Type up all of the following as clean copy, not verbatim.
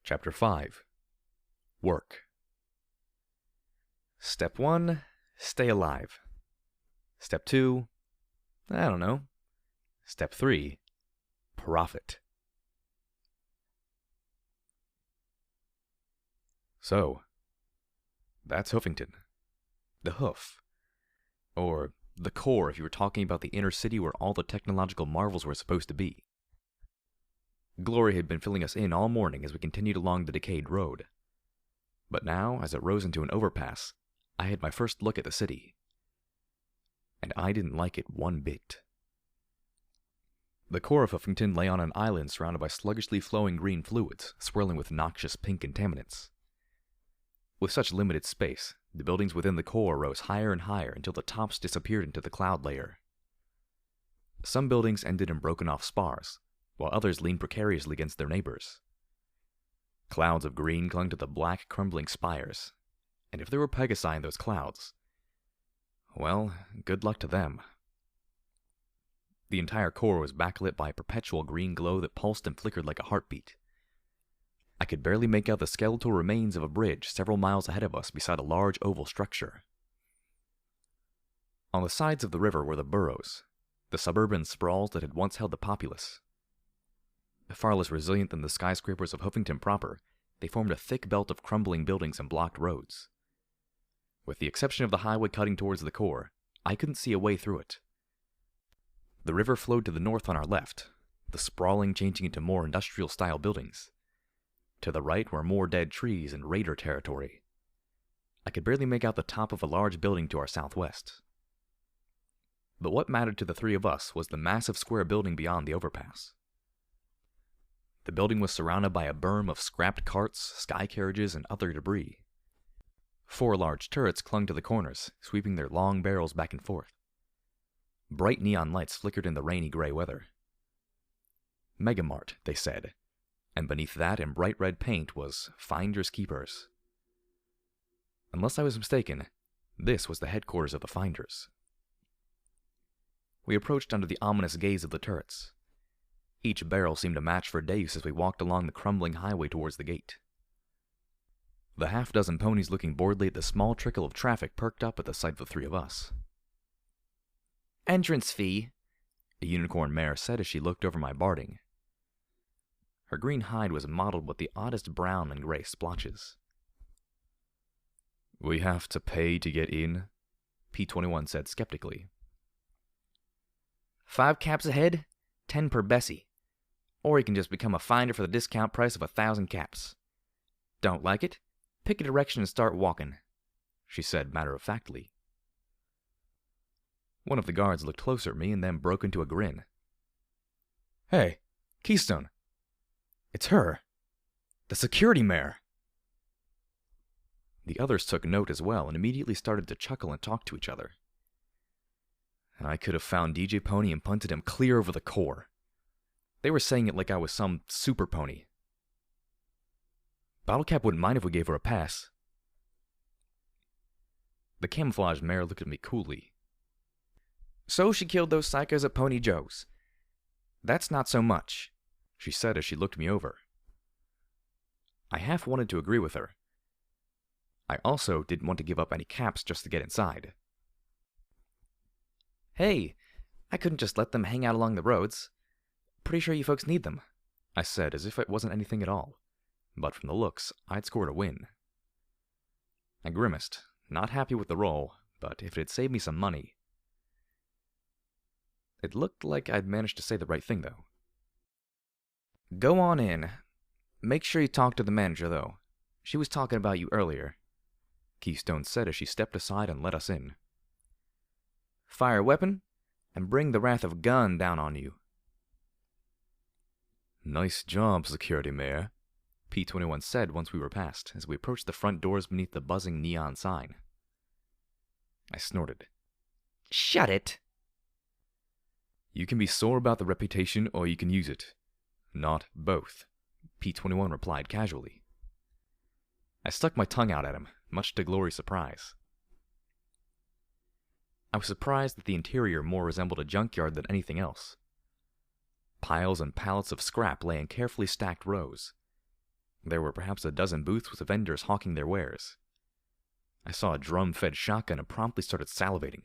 Chapter 5. Work. Step 1, stay alive. Step 2, I don't know. Step 3, profit. So, that's Hoofington. The hoof. Or the core if you were talking about the inner city where all the technological marvels were supposed to be. Glory had been filling us in all morning as we continued along the decayed road. But now, as it rose into an overpass, I had my first look at the city. And I didn't like it one bit. The core of Hoofington lay on an island surrounded by sluggishly flowing green fluids, swirling with noxious pink contaminants. With such limited space, the buildings within the core rose higher and higher until the tops disappeared into the cloud layer. Some buildings ended in broken-off spars, while others leaned precariously against their neighbors. Clouds of green clung to the black, crumbling spires, and if there were Pegasi in those clouds, well, good luck to them. The entire core was backlit by a perpetual green glow that pulsed and flickered like a heartbeat. I could barely make out the skeletal remains of a bridge several miles ahead of us beside a large oval structure. On the sides of the river were the boroughs, the suburban sprawls that had once held the populace. Far less resilient than the skyscrapers of Hoofington proper, they formed a thick belt of crumbling buildings and blocked roads. With the exception of the highway cutting towards the core, I couldn't see a way through it. The river flowed to the north on our left, the sprawling changing into more industrial-style buildings. To the right were more dead trees and raider territory. I could barely make out the top of a large building to our southwest. But what mattered to the three of us was the massive square building beyond the overpass. The building was surrounded by a berm of scrapped carts, sky carriages, and other debris. 4 large turrets clung to the corners, sweeping their long barrels back and forth. Bright neon lights flickered in the rainy gray weather. Megamart, they said, and beneath that in bright red paint was Finders Keepers. Unless I was mistaken, this was the headquarters of the Finders. We approached under the ominous gaze of the turrets. Each barrel seemed a match for Deus as we walked along the crumbling highway towards the gate. The half-dozen ponies looking boredly at the small trickle of traffic perked up at the sight of the three of us. "Entrance fee," a unicorn mare said as she looked over my barding. Her green hide was mottled with the oddest brown and gray splotches. "We have to pay to get in?" P21 said skeptically. 5 caps a head, 10 per Bessie. Or you can just become a finder for the discount price of 1,000 caps. Don't like it? Pick a direction and start walking," she said matter-of-factly. One of the guards looked closer at me and then broke into a grin. "Hey, Keystone. It's her. The security mare." The others took note as well and immediately started to chuckle and talk to each other. I could have found DJ Pony and punted him clear over the core. They were saying it like I was some super pony. Bottlecap wouldn't mind if we gave her a pass. The camouflage mare looked at me coolly. "So she killed those psychos at Pony Joe's. That's not so much," she said as she looked me over. I half wanted to agree with her. I also didn't want to give up any caps just to get inside. "Hey, I couldn't just let them hang out along the roads. Pretty sure you folks need them," I said as if it wasn't anything at all. But from the looks, I'd scored a win. I grimaced, not happy with the roll, but if it had saved me some money. It looked like I'd managed to say the right thing, though. "Go on in. Make sure you talk to the manager, though. She was talking about you earlier," Keystone said as she stepped aside and let us in. "Fire a weapon, and bring the wrath of gun down on you." "Nice job, security mare," P21 said once we were past, as we approached the front doors beneath the buzzing neon sign. I snorted. "Shut it!" "You can be sore about the reputation, or you can use it. Not both," P21 replied casually. I stuck my tongue out at him, much to Glory's surprise. I was surprised that the interior more resembled a junkyard than anything else. Piles and pallets of scrap lay in carefully stacked rows. There were perhaps a dozen booths with vendors hawking their wares. I saw a drum-fed shotgun and promptly started salivating.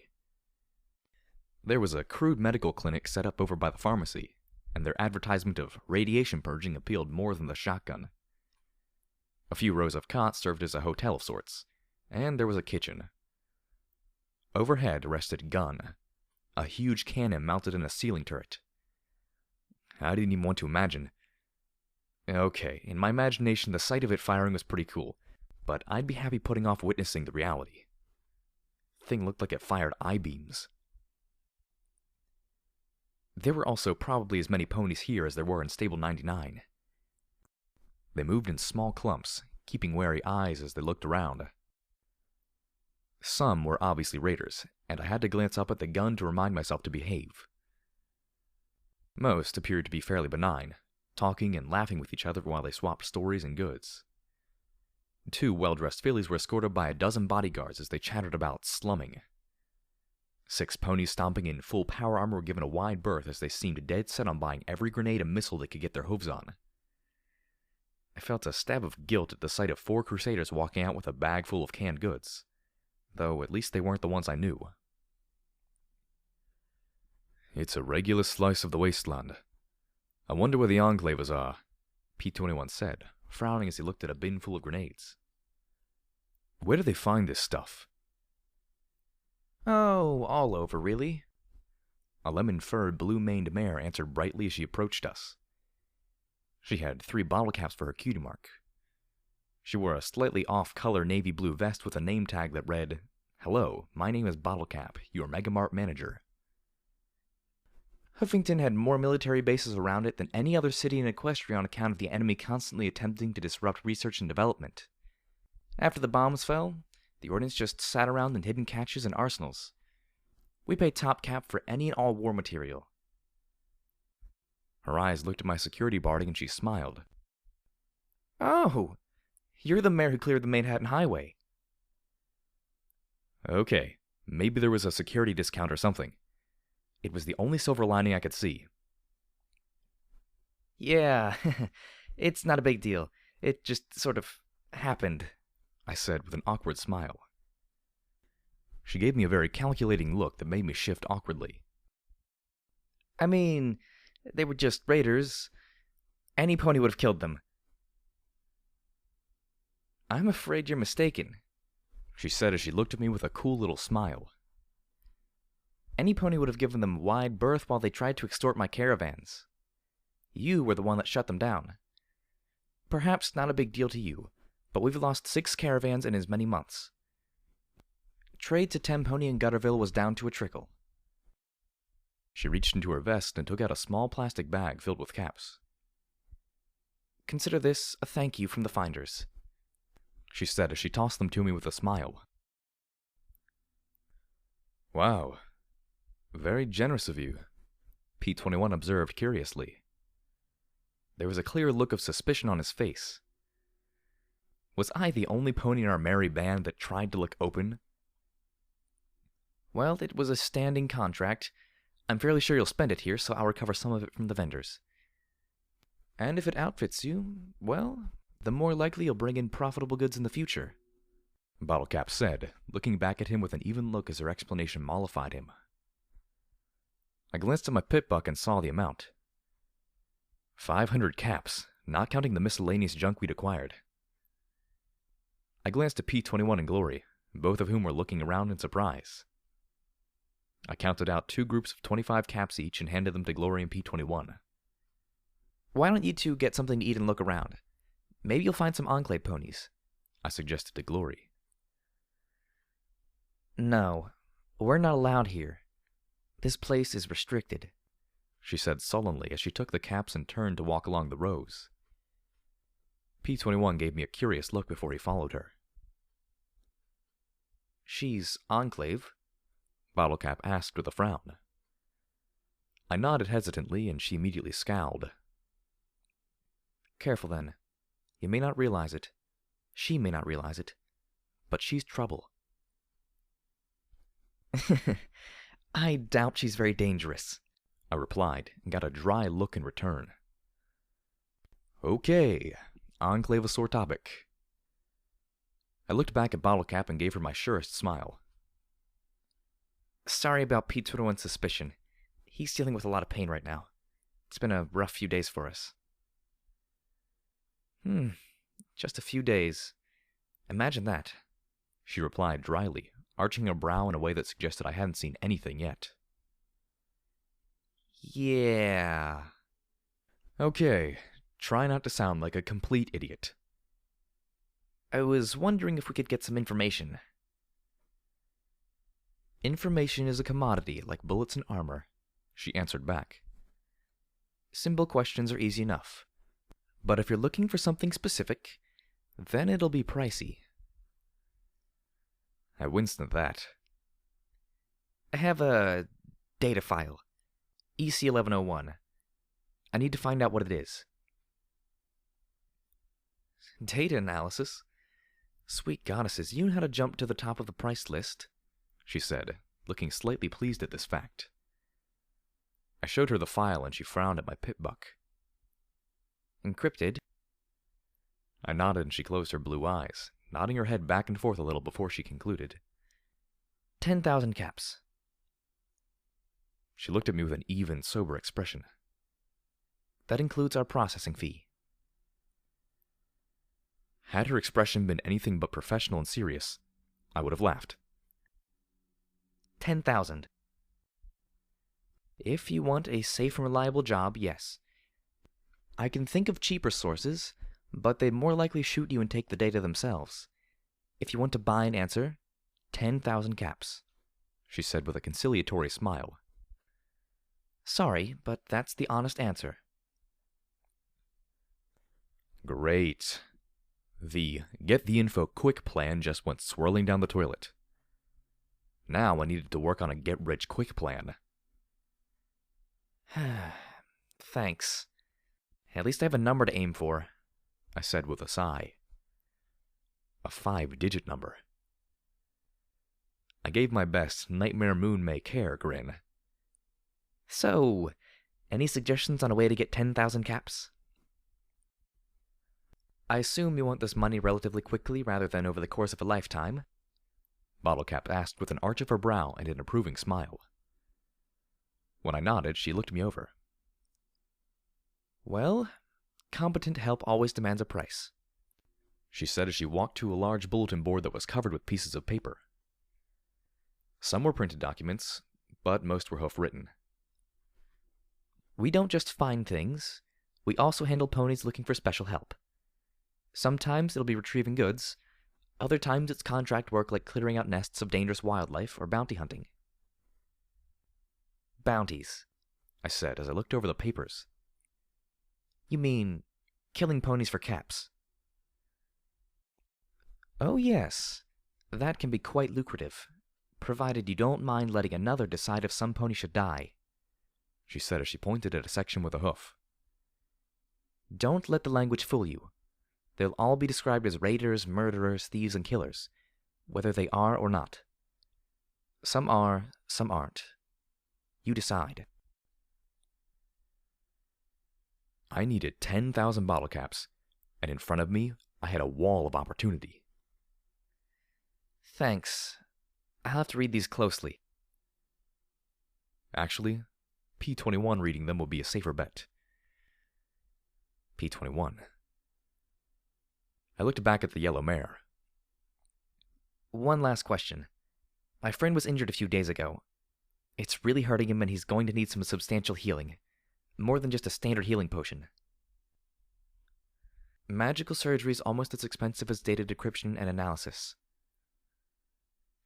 There was a crude medical clinic set up over by the pharmacy, and their advertisement of radiation purging appealed more than the shotgun. A few rows of cots served as a hotel of sorts, and there was a kitchen. Overhead rested gun, a huge cannon mounted in a ceiling turret. I didn't even want to imagine. Okay, in my imagination the sight of it firing was pretty cool, but I'd be happy putting off witnessing the reality. The thing looked like it fired I-beams. There were also probably as many ponies here as there were in Stable 99. They moved in small clumps, keeping wary eyes as they looked around. Some were obviously raiders, and I had to glance up at the gun to remind myself to behave. Most appeared to be fairly benign, talking and laughing with each other while they swapped stories and goods. 2 well-dressed fillies were escorted by a dozen bodyguards as they chattered about slumming. 6 ponies stomping in full power armor were given a wide berth as they seemed dead set on buying every grenade and missile they could get their hooves on. I felt a stab of guilt at the sight of 4 crusaders walking out with a bag full of canned goods, though at least they weren't the ones I knew. It's a regular slice of the wasteland. I wonder where the enclaves are, P-21 said, frowning as he looked at a bin full of grenades. Where do they find this stuff? Oh, all over, really. A lemon-furred, blue-maned mare answered brightly as she approached us. She had 3 bottle caps for her cutie mark. She wore a slightly off-color navy blue vest with a name tag that read, "Hello, my name is Bottlecap, your Megamart manager." Huffington had more military bases around it than any other city in Equestria on account of the enemy constantly attempting to disrupt research and development. After the bombs fell, the ordnance just sat around in hidden caches and arsenals. We paid top cap for any and all war material. Her eyes looked at my security barding and she smiled. Oh, you're the mayor who cleared the Manhattan Highway. Okay, maybe there was a security discount or something. It was the only silver lining I could see. Yeah, it's not a big deal. It just sort of happened, I said with an awkward smile. She gave me a very calculating look that made me shift awkwardly. I mean, they were just raiders. Any pony would have killed them. I'm afraid you're mistaken, she said as she looked at me with a cool little smile. Any pony would have given them wide berth while they tried to extort my caravans. You were the one that shut them down. Perhaps not a big deal to you, but we've lost 6 caravans in as many months. Trade to Tempony and Gutterville was down to a trickle. She reached into her vest and took out a small plastic bag filled with caps. Consider this a thank you from the finders, she said as she tossed them to me with a smile. Wow. Very generous of you, P-21 observed curiously. There was a clear look of suspicion on his face. Was I the only pony in our merry band that tried to look open? Well, it was a standing contract. I'm fairly sure you'll spend it here, so I'll recover some of it from the vendors. And if it outfits you, well, the more likely you'll bring in profitable goods in the future, Bottlecap said, looking back at him with an even look as her explanation mollified him. I glanced at my pit buck and saw the amount. 500 caps, not counting the miscellaneous junk we'd acquired. I glanced at P-21 and Glory, both of whom were looking around in surprise. I counted out 2 groups of 25 caps each and handed them to Glory and P-21. Why don't you 2 get something to eat and look around? Maybe you'll find some Enclave ponies, I suggested to Glory. No, we're not allowed here. This place is restricted, she said sullenly as she took the caps and turned to walk along the rows. P-21 gave me a curious look before he followed her. She's Enclave? Bottlecap asked with a frown. I nodded hesitantly, and she immediately scowled. Careful then. You may not realize it. She may not realize it. But she's trouble. I doubt she's very dangerous, I replied, and got a dry look in return. Okay, enclave a sore topic. I looked back at Bottlecap and gave her my surest smile. Sorry about P21's suspicion. He's dealing with a lot of pain right now. It's been a rough few days for us. Just a few days. Imagine that, she replied dryly, arching her brow in a way that suggested I hadn't seen anything yet. Yeah. Okay, try not to sound like a complete idiot. I was wondering if we could get some information. Information is a commodity like bullets and armor, she answered back. Simple questions are easy enough, but if you're looking for something specific, then it'll be pricey. I winced at that. I have a data file, EC1101. I need to find out what it is. Data analysis? Sweet goddesses, you know how to jump to the top of the price list, she said, looking slightly pleased at this fact. I showed her the file and she frowned at my pip-buck. Encrypted? I nodded and she closed her blue eyes, nodding her head back and forth a little before she concluded. 10,000 caps. She looked at me with an even, sober expression. That includes our processing fee. Had her expression been anything but professional and serious, I would have laughed. 10,000. If you want a safe and reliable job, yes. I can think of cheaper sources, but they'd more likely shoot you and take the data themselves. If you want to buy an answer, 10,000 caps, she said with a conciliatory smile. Sorry, but that's the honest answer. Great. The get the info quick plan just went swirling down the toilet. Now I needed to work on a get rich quick plan. Thanks. At least I have a number to aim for, I said with a sigh. A 5-digit number. I gave my best Nightmare Moon May Care grin. So, any suggestions on a way to get 10,000 caps? I assume you want this money relatively quickly rather than over the course of a lifetime? Bottlecap asked with an arch of her brow and an approving smile. When I nodded, she looked me over. Well, competent help always demands a price, she said as she walked to a large bulletin board that was covered with pieces of paper. Some were printed documents, but most were hoof-written. We don't just find things. We also handle ponies looking for special help. Sometimes it'll be retrieving goods. Other times it's contract work like clearing out nests of dangerous wildlife or bounty hunting. Bounties, I said as I looked over the papers. You mean killing ponies for caps? Oh yes, that can be quite lucrative, provided you don't mind letting another decide if some pony should die, she said as she pointed at a section with a hoof. Don't let the language fool you. They'll all be described as raiders, murderers, thieves, and killers, whether they are or not. Some are, some aren't. You decide. I needed 10,000 bottle caps, and in front of me, I had a wall of opportunity. Thanks. I'll have to read these closely. Actually, P21 reading them would be a safer bet. P21. I looked back at the yellow mare. One last question. My friend was injured a few days ago. It's really hurting him and he's going to need some substantial healing. More than just a standard healing potion. Magical surgery is almost as expensive as data decryption and analysis.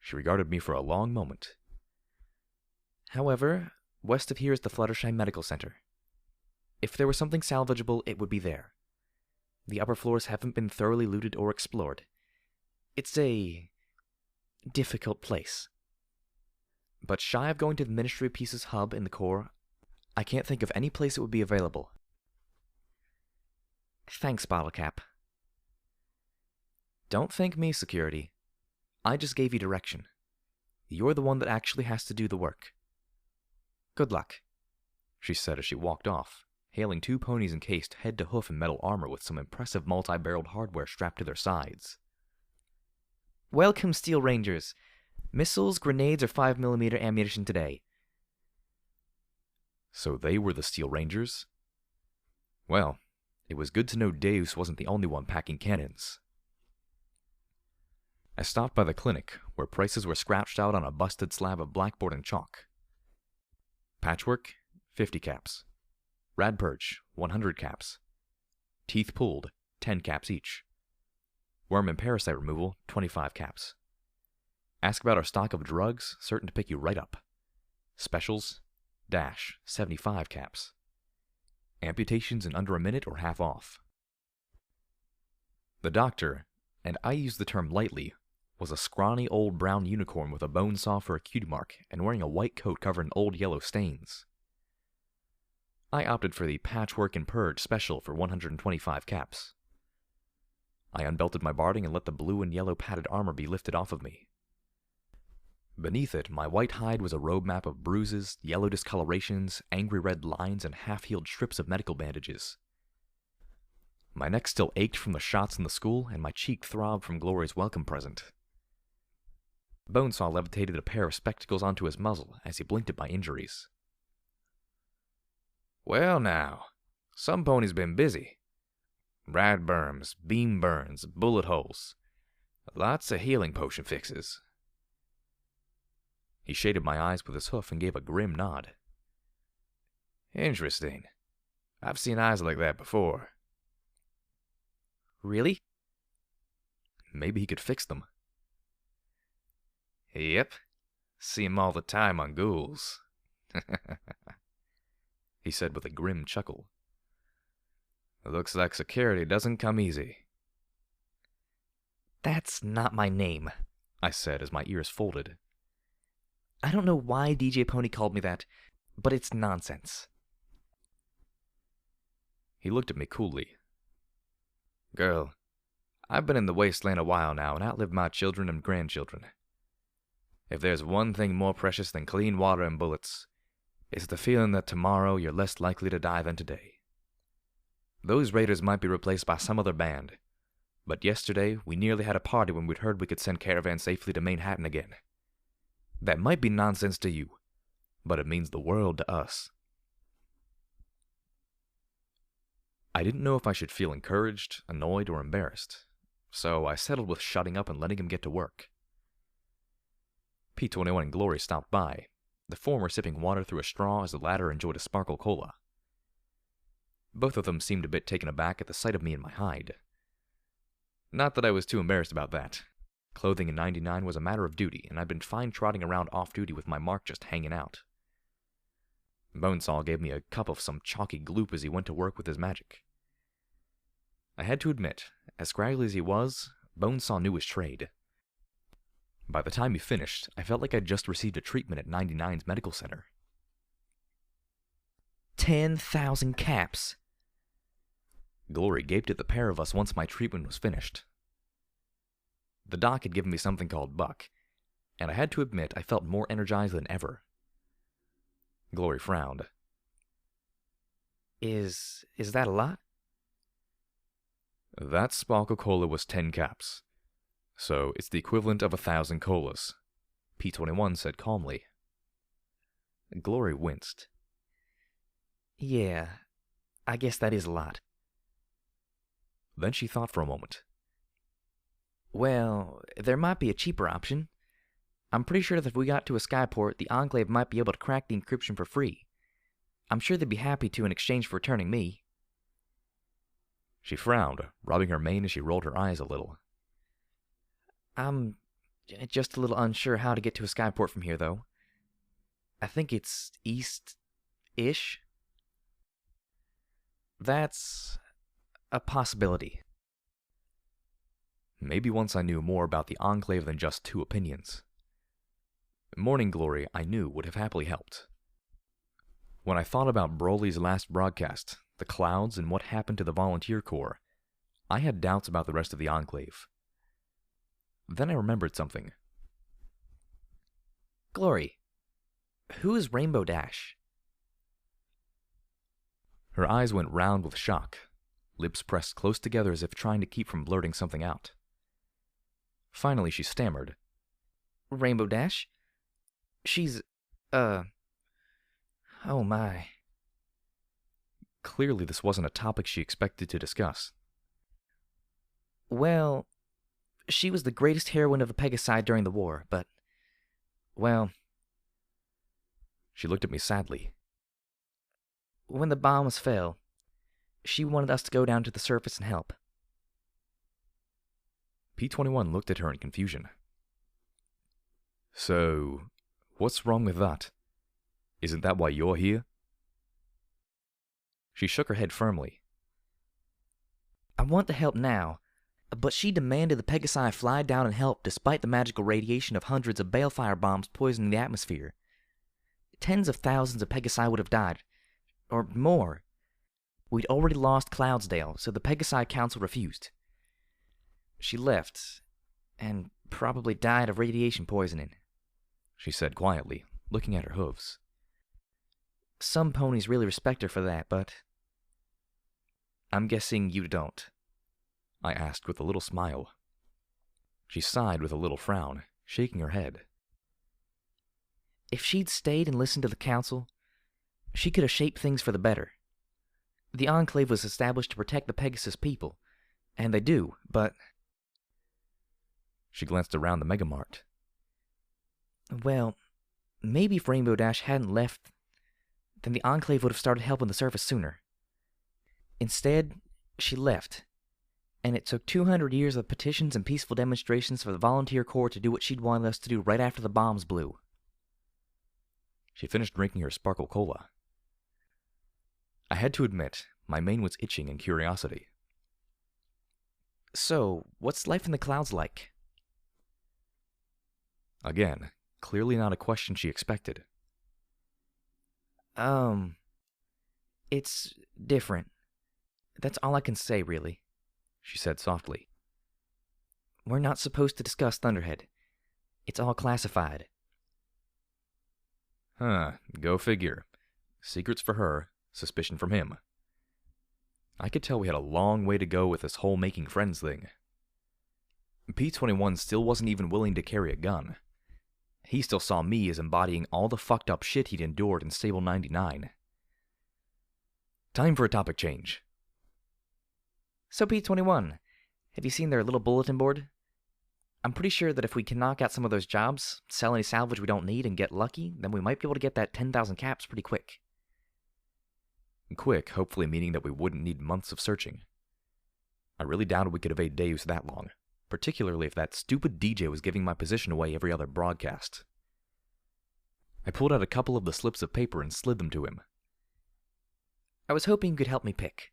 She regarded me for a long moment. However, west of here is the Fluttershy Medical Center. If there was something salvageable, it would be there. The upper floors haven't been thoroughly looted or explored. It's a difficult place. But shy of going to the Ministry of Peace's hub in the core, I can't think of any place it would be available. Thanks, Bottlecap. Don't thank me, security. I just gave you direction. You're the one that actually has to do the work. Good luck, she said as she walked off, hailing 2 ponies encased head to hoof in metal armor with some impressive multi-barreled hardware strapped to their sides. Welcome, Steel Rangers. Missiles, grenades, or 5mm ammunition today. So they were the Steel Rangers? Well, it was good to know Deus wasn't the only one packing cannons. I stopped by the clinic, where prices were scratched out on a busted slab of blackboard and chalk. Patchwork, 50 caps. Rad purge, 100 caps. Teeth pulled, 10 caps each. Worm and parasite removal, 25 caps. Ask about our stock of drugs, certain to pick you right up. Specials, dash, 75 caps. Amputations in under a minute or half off. The doctor, and I use the term lightly, was a scrawny old brown unicorn with a bone saw for a cue mark and wearing a white coat covered in old yellow stains. I opted for the patchwork and purge special for 125 caps. I unbelted my barding and let the blue and yellow padded armor be lifted off of me. Beneath it, my white hide was a robe map of bruises, yellow discolorations, angry red lines, and half-healed strips of medical bandages. My neck still ached from the shots in the school, and my cheek throbbed from Glory's welcome present. Bonesaw levitated a pair of spectacles onto his muzzle as he blinked at my injuries. Well now, some ponies been busy. Rad burns, beam burns, bullet holes. Lots of healing potion fixes. He shaded my eyes with his hoof and gave a grim nod. Interesting. I've seen eyes like that before. Really? Maybe he could fix them. Yep. See 'em all the time on ghouls. He said with a grim chuckle. Looks like security doesn't come easy. That's not my name, I said as my ears folded. I don't know why DJ Pony called me that, but it's nonsense. He looked at me coolly. Girl, I've been in the wasteland a while now and outlived my children and grandchildren. If there's one thing more precious than clean water and bullets, it's the feeling that tomorrow you're less likely to die than today. Those raiders might be replaced by some other band, but yesterday we nearly had a party when we'd heard we could send Caravan safely to Manhattan again. That might be nonsense to you, but it means the world to us. I didn't know if I should feel encouraged, annoyed, or embarrassed, so I settled with shutting up and letting him get to work. P21 and Glory stopped by, the former sipping water through a straw as the latter enjoyed a sparkle cola. Both of them seemed a bit taken aback at the sight of me in my hide. Not that I was too embarrassed about that. Clothing in 99 was a matter of duty, and I'd been fine trotting around off-duty with my mark just hanging out. Bonesaw gave me a cup of some chalky gloop as he went to work with his magic. I had to admit, as scraggly as he was, Bonesaw knew his trade. By the time he finished, I felt like I'd just received a treatment at 99's medical center. 10,000 caps! Glory gaped at the pair of us once my treatment was finished. The doc had given me something called Buck, and I had to admit I felt more energized than ever. Glory frowned. Is that a lot? That Sparkle Cola was 10 caps, so it's the equivalent of 1,000 colas, P21 said calmly. Glory winced. Yeah, I guess that is a lot. Then she thought for a moment. Well, there might be a cheaper option. I'm pretty sure that if we got to a skyport, the Enclave might be able to crack the encryption for free. I'm sure they'd be happy to in exchange for returning me. She frowned, rubbing her mane as she rolled her eyes a little. I'm just a little unsure how to get to a skyport from here, though. I think it's east-ish. That's a possibility. Maybe once I knew more about the Enclave than just 2 opinions. Morning Glory, I knew, would have happily helped. When I thought about Broly's last broadcast, the clouds, and what happened to the Volunteer Corps, I had doubts about the rest of the Enclave. Then I remembered something. Glory, who is Rainbow Dash? Her eyes went round with shock, lips pressed close together as if trying to keep from blurting something out. Finally, she stammered. Rainbow Dash? She's, oh my. Clearly, this wasn't a topic she expected to discuss. Well, she was the greatest heroine of the Pegasi during the war, but, well... She looked at me sadly. When the bombs fell, she wanted us to go down to the surface and help. P-21 looked at her in confusion. So, what's wrong with that? Isn't that why you're here? She shook her head firmly. I want to help now, but she demanded the Pegasi fly down and help despite the magical radiation of hundreds of balefire bombs poisoning the atmosphere. Tens of thousands of Pegasi would have died, or more. We'd already lost Cloudsdale, so the Pegasi Council refused. She left, and probably died of radiation poisoning, she said quietly, looking at her hooves. Some ponies really respect her for that, but... I'm guessing you don't, I asked with a little smile. She sighed with a little frown, shaking her head. If she'd stayed and listened to the council, she could have shaped things for the better. The Enclave was established to protect the Pegasus people, and they do, but... She glanced around the Megamart. Well, maybe if Rainbow Dash hadn't left, then the Enclave would have started helping the surface sooner. Instead, she left, and it took 200 years of petitions and peaceful demonstrations for the Volunteer Corps to do what she'd wanted us to do right after the bombs blew. She finished drinking her sparkle cola. I had to admit, my mane was itching in curiosity. So, what's life in the clouds like? Again, clearly not a question she expected. It's different. That's all I can say, really, she said softly. We're not supposed to discuss Thunderhead. It's all classified. Huh, go figure. Secrets for her, suspicion from him. I could tell we had a long way to go with this whole making friends thing. P-21 still wasn't even willing to carry a gun. He still saw me as embodying all the fucked up shit he'd endured in Stable 99. Time for a topic change. So P-21, have you seen their little bulletin board? I'm pretty sure that if we can knock out some of those jobs, sell any salvage we don't need, and get lucky, then we might be able to get that 10,000 caps pretty quick. Quick, hopefully meaning that we wouldn't need months of searching. I really doubted we could evade Deus that long, particularly if that stupid DJ was giving my position away every other broadcast. I pulled out a couple of the slips of paper and slid them to him. I was hoping you could help me pick.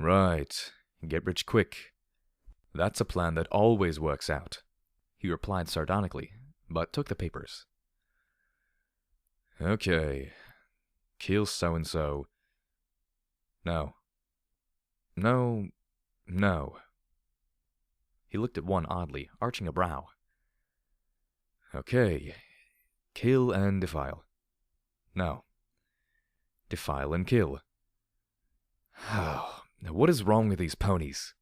Right. Get rich quick. That's a plan that always works out, he replied sardonically, but took the papers. Okay. Kill so-and-so. No. No. He looked at one oddly, arching a brow. Okay. Kill and defile. No. Defile and kill. Oh, what is wrong with these ponies?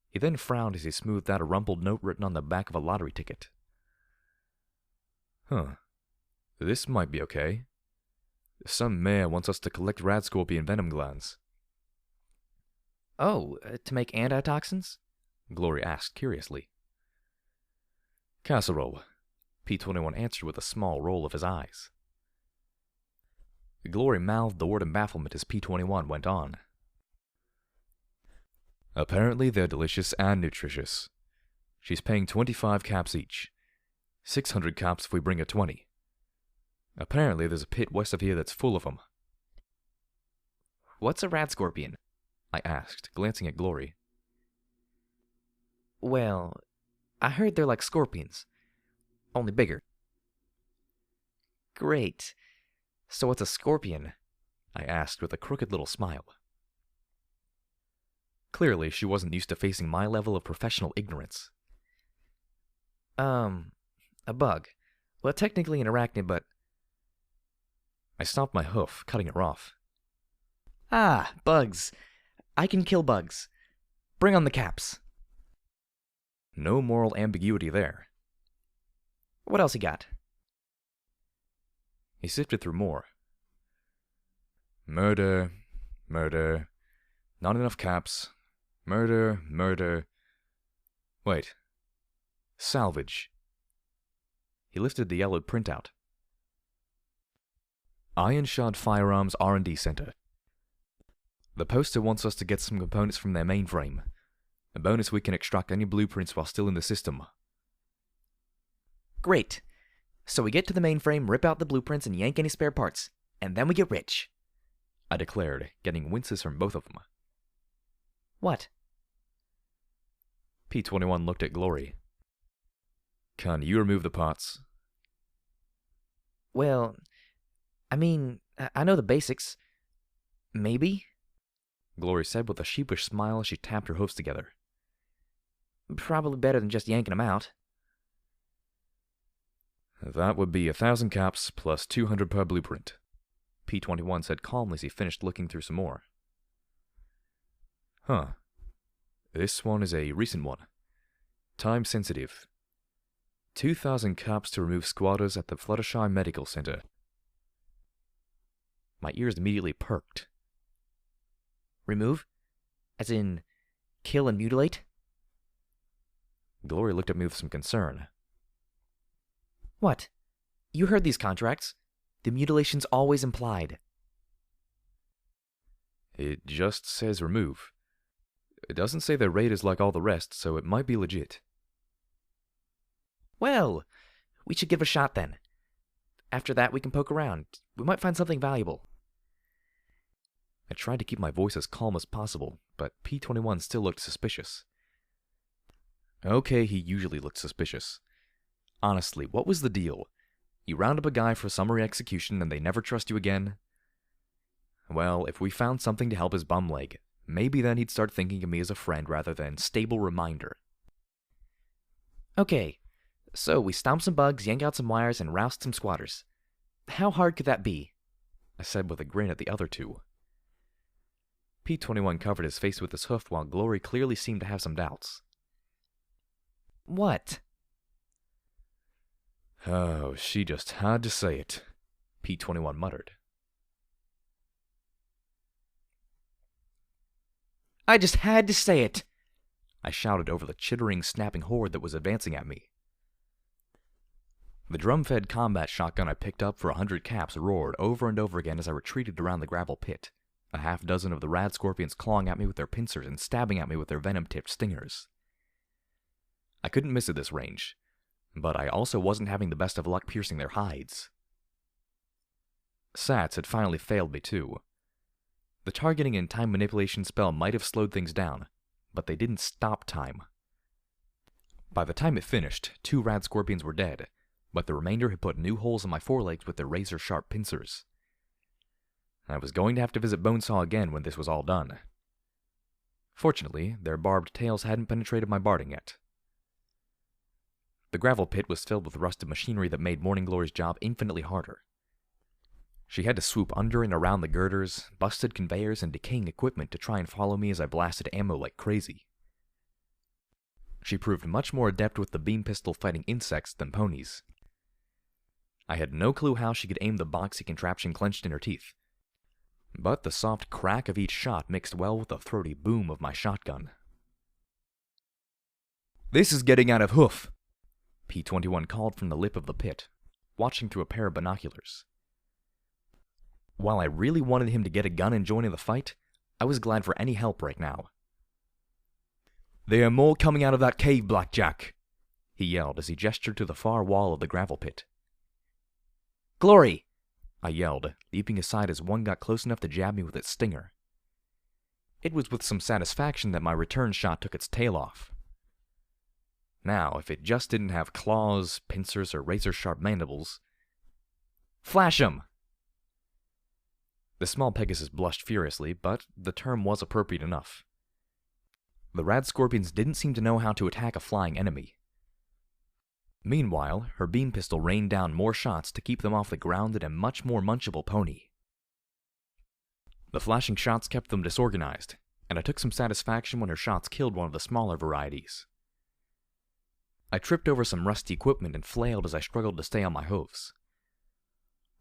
He then frowned as he smoothed out a rumpled note written on the back of a lottery ticket. Huh. This might be okay. Some mayor wants us to collect rad scorpion venom glands. Oh, to make antitoxins? Glory asked curiously. Casserole, P-21 answered with a small roll of his eyes. Glory mouthed the word in bafflement as P-21 went on. Apparently they're delicious and nutritious. She's paying 25 caps each. 600 caps if we bring her 20. Apparently there's a pit west of here that's full of them. What's a rad scorpion? I asked, glancing at Glory. Well, I heard they're like scorpions, only bigger. Great. So what's a scorpion? I asked with a crooked little smile. Clearly, she wasn't used to facing my level of professional ignorance. A bug. Well, technically an arachnid, but... I stomped my hoof, cutting her off. Ah, bugs. I can kill bugs. Bring on the caps. No moral ambiguity there. What else you got? He sifted through more. Murder, murder, not enough caps, murder, murder. Wait. Salvage. He lifted the yellowed printout. Iron Shod Firearms R&D Center. The poster wants us to get some components from their mainframe. A bonus, we can extract any blueprints while still in the system. Great. So we get to the mainframe, rip out the blueprints, and yank any spare parts. And then we get rich. I declared, getting winces from both of them. What? P-21 looked at Glory. Can you remove the parts? Well, I mean, I know the basics. Maybe? Glory said with a sheepish smile as she tapped her hoofs together. Probably better than just yanking them out. That would be 1,000 caps plus 200 per blueprint, P-21 said calmly as he finished looking through some more. Huh. This one is a recent one. Time sensitive. 2,000 caps to remove squatters at the Fluttershy Medical Center. My ears immediately perked. Remove? As in, kill and mutilate? Glory looked at me with some concern. What? You heard these contracts. The mutilation's always implied. It just says remove. It doesn't say their rate is like all the rest, so it might be legit. Well, we should give it a shot then. After that, we can poke around. We might find something valuable. I tried to keep my voice as calm as possible, but P-21 still looked suspicious. Okay, he usually looked suspicious. Honestly, what was the deal? You round up a guy for summary execution and they never trust you again? Well, if we found something to help his bum leg, maybe then he'd start thinking of me as a friend rather than stable reminder. Okay, so we stomp some bugs, yank out some wires, and roust some squatters. How hard could that be? I said with a grin at the other two. P-21 covered his face with his hoof while Glory clearly seemed to have some doubts. What? Oh, she just had to say it, P-21 muttered. I just had to say it, I shouted over the chittering, snapping horde that was advancing at me. The drum-fed combat shotgun I picked up for 100 caps roared over and over again as I retreated around the gravel pit, a half dozen of the rad scorpions clawing at me with their pincers and stabbing at me with their venom-tipped stingers. I couldn't miss at this range, but I also wasn't having the best of luck piercing their hides. Sats had finally failed me too. The targeting and time manipulation spell might have slowed things down, but they didn't stop time. By the time it finished, 2 rad scorpions were dead, but the remainder had put new holes in my forelegs with their razor-sharp pincers. I was going to have to visit Bonesaw again when this was all done. Fortunately, their barbed tails hadn't penetrated my barding yet. The gravel pit was filled with rusted machinery that made Morning Glory's job infinitely harder. She had to swoop under and around the girders, busted conveyors, and decaying equipment to try and follow me as I blasted ammo like crazy. She proved much more adept with the beam pistol fighting insects than ponies. I had no clue how she could aim the boxy contraption clenched in her teeth, but the soft crack of each shot mixed well with the throaty boom of my shotgun. "This is getting out of hoof," P-21 called from the lip of the pit, watching through a pair of binoculars. While I really wanted him to get a gun and join in the fight, I was glad for any help right now. "There are more coming out of that cave, Blackjack," he yelled as he gestured to the far wall of the gravel pit. "Glory!" I yelled, leaping aside as one got close enough to jab me with its stinger. It was with some satisfaction that my return shot took its tail off. Now, if it just didn't have claws, pincers, or razor-sharp mandibles... "Flash 'em!" The small Pegasus blushed furiously, but the term was appropriate enough. The rad scorpions didn't seem to know how to attack a flying enemy. Meanwhile, her beam pistol rained down more shots to keep them off the ground than a much more munchable pony. The flashing shots kept them disorganized, and I took some satisfaction when her shots killed one of the smaller varieties. I tripped over some rusty equipment and flailed as I struggled to stay on my hooves.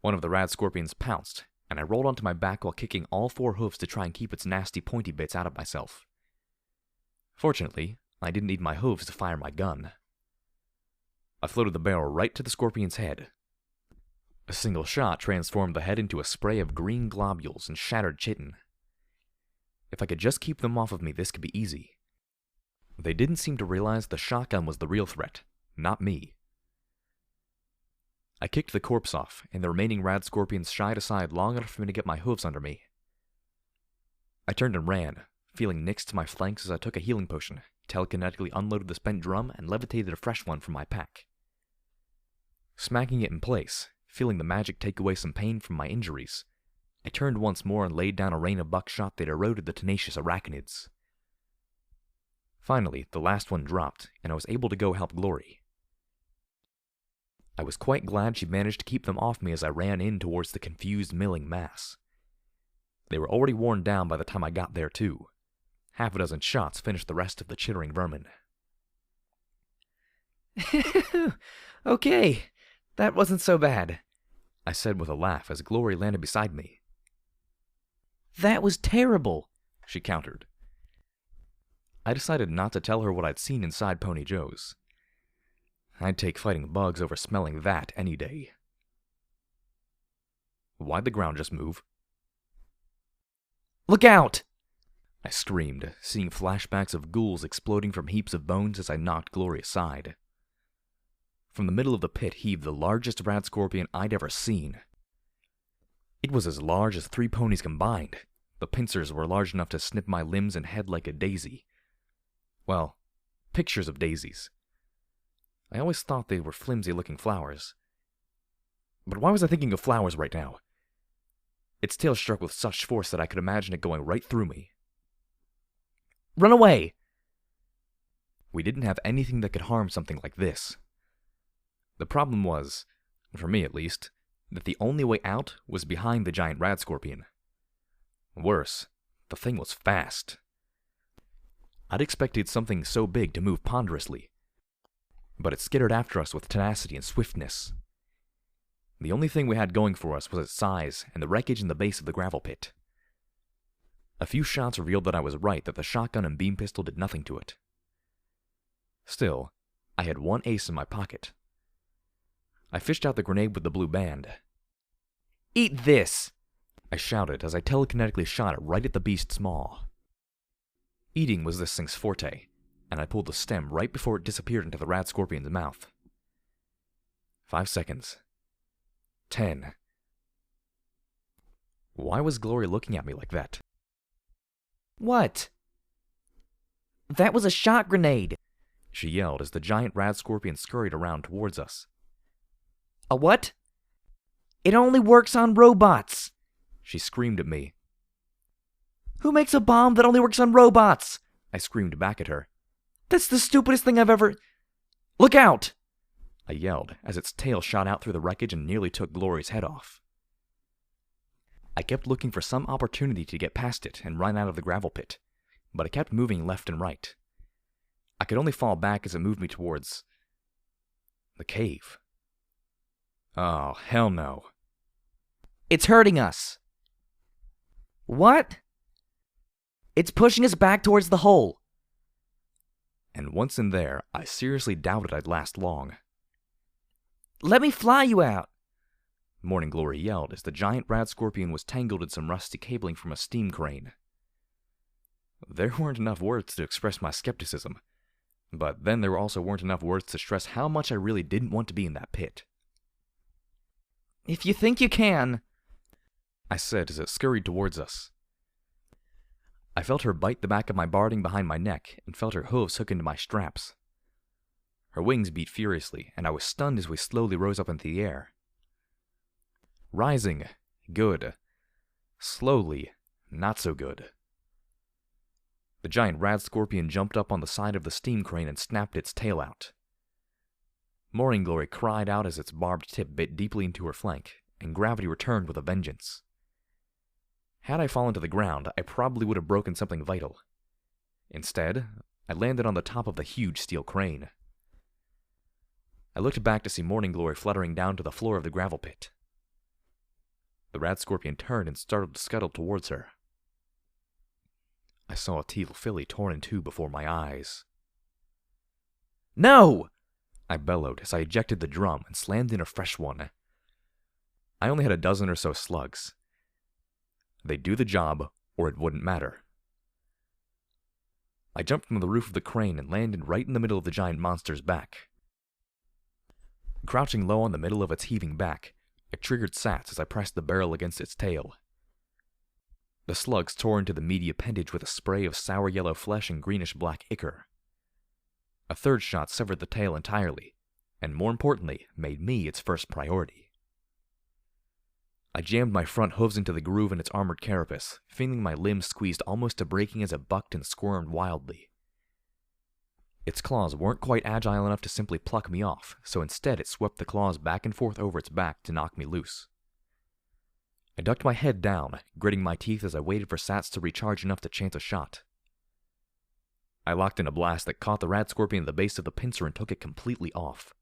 One of the rad scorpions pounced, and I rolled onto my back while kicking all 4 hooves to try and keep its nasty pointy bits out of myself. Fortunately, I didn't need my hooves to fire my gun. I floated the barrel right to the scorpion's head. A single shot transformed the head into a spray of green globules and shattered chitin. If I could just keep them off of me, this could be easy. They didn't seem to realize the shotgun was the real threat, not me. I kicked the corpse off, and the remaining rad scorpions shied aside long enough for me to get my hooves under me. I turned and ran, feeling nicks to my flanks as I took a healing potion, telekinetically unloaded the spent drum, and levitated a fresh one from my pack. Smacking it in place, feeling the magic take away some pain from my injuries, I turned once more and laid down a rain of buckshot that eroded the tenacious arachnids. Finally, the last one dropped, and I was able to go help Glory. I was quite glad she managed to keep them off me as I ran in towards the confused milling mass. They were already worn down by the time I got there, too. Half a dozen shots finished the rest of the chittering vermin. Okay, that wasn't so bad, I said with a laugh as Glory landed beside me. That was terrible, she countered. I decided not to tell her what I'd seen inside Pony Joe's. I'd take fighting bugs over smelling that any day. Why'd the ground just move? Look out! I screamed, seeing flashbacks of ghouls exploding from heaps of bones as I knocked Glory aside. From the middle of the pit heaved the largest rad scorpion I'd ever seen. It was as large as 3 ponies combined. The pincers were large enough to snip my limbs and head like a daisy. Well, pictures of daisies. I always thought they were flimsy-looking flowers. But why was I thinking of flowers right now? Its tail struck with such force that I could imagine it going right through me. Run away! We didn't have anything that could harm something like this. The problem was, for me at least, that the only way out was behind the giant rad scorpion. Worse, the thing was fast. I'd expected something so big to move ponderously, but it skittered after us with tenacity and swiftness. The only thing we had going for us was its size and the wreckage in the base of the gravel pit. A few shots revealed that I was right, that the shotgun and beam pistol did nothing to it. Still, I had 1 ace in my pocket. I fished out the grenade with the blue band. Eat this! I shouted as I telekinetically shot it right at the beast's maw. Eating was this thing's forte, and I pulled the stem right before it disappeared into the rad scorpion's mouth. 5 seconds. 10. Why was Glory looking at me like that? What? That was a shot grenade, she yelled as the giant rad scorpion scurried around towards us. A what? It only works on robots, she screamed at me. Who makes a bomb that only works on robots? I screamed back at her. That's the stupidest thing I've ever... Look out! I yelled as its tail shot out through the wreckage and nearly took Glory's head off. I kept looking for some opportunity to get past it and run out of the gravel pit, but it kept moving left and right. I could only fall back as it moved me towards... the cave. Oh, hell no. It's hurting us. What? It's pushing us back towards the hole. And once in there, I seriously doubted I'd last long. Let me fly you out, Morning Glory yelled as the giant rad scorpion was tangled in some rusty cabling from a steam crane. There weren't enough words to express my skepticism, but then there also weren't enough words to stress how much I really didn't want to be in that pit. If you think you can, I said as it scurried towards us. I felt her bite the back of my barding behind my neck and felt her hooves hook into my straps. Her wings beat furiously, and I was stunned as we slowly rose up into the air. Rising, good. Slowly, not so good. The giant rad scorpion jumped up on the side of the steam crane and snapped its tail out. Morning Glory cried out as its barbed tip bit deeply into her flank, and gravity returned with a vengeance. Had I fallen to the ground, I probably would have broken something vital. Instead, I landed on the top of the huge steel crane. I looked back to see Morning Glory fluttering down to the floor of the gravel pit. The rad scorpion turned and started to scuttle towards her. I saw a teal filly torn in two before my eyes. No! I bellowed as I ejected the drum and slammed in a fresh one. I only had a dozen or so slugs. They'd do the job, or it wouldn't matter. I jumped from the roof of the crane and landed right in the middle of the giant monster's back. Crouching low on the middle of its heaving back, I triggered sats as I pressed the barrel against its tail. The slugs tore into the meaty appendage with a spray of sour yellow flesh and greenish-black ichor. A third shot severed the tail entirely, and more importantly, made me its first priority. I jammed my front hooves into the groove in its armored carapace, feeling my limbs squeezed almost to breaking as it bucked and squirmed wildly. Its claws weren't quite agile enough to simply pluck me off, so instead it swept the claws back and forth over its back to knock me loose. I ducked my head down, gritting my teeth as I waited for sats to recharge enough to chance a shot. I locked in a blast that caught the rad scorpion at the base of the pincer and took it completely off.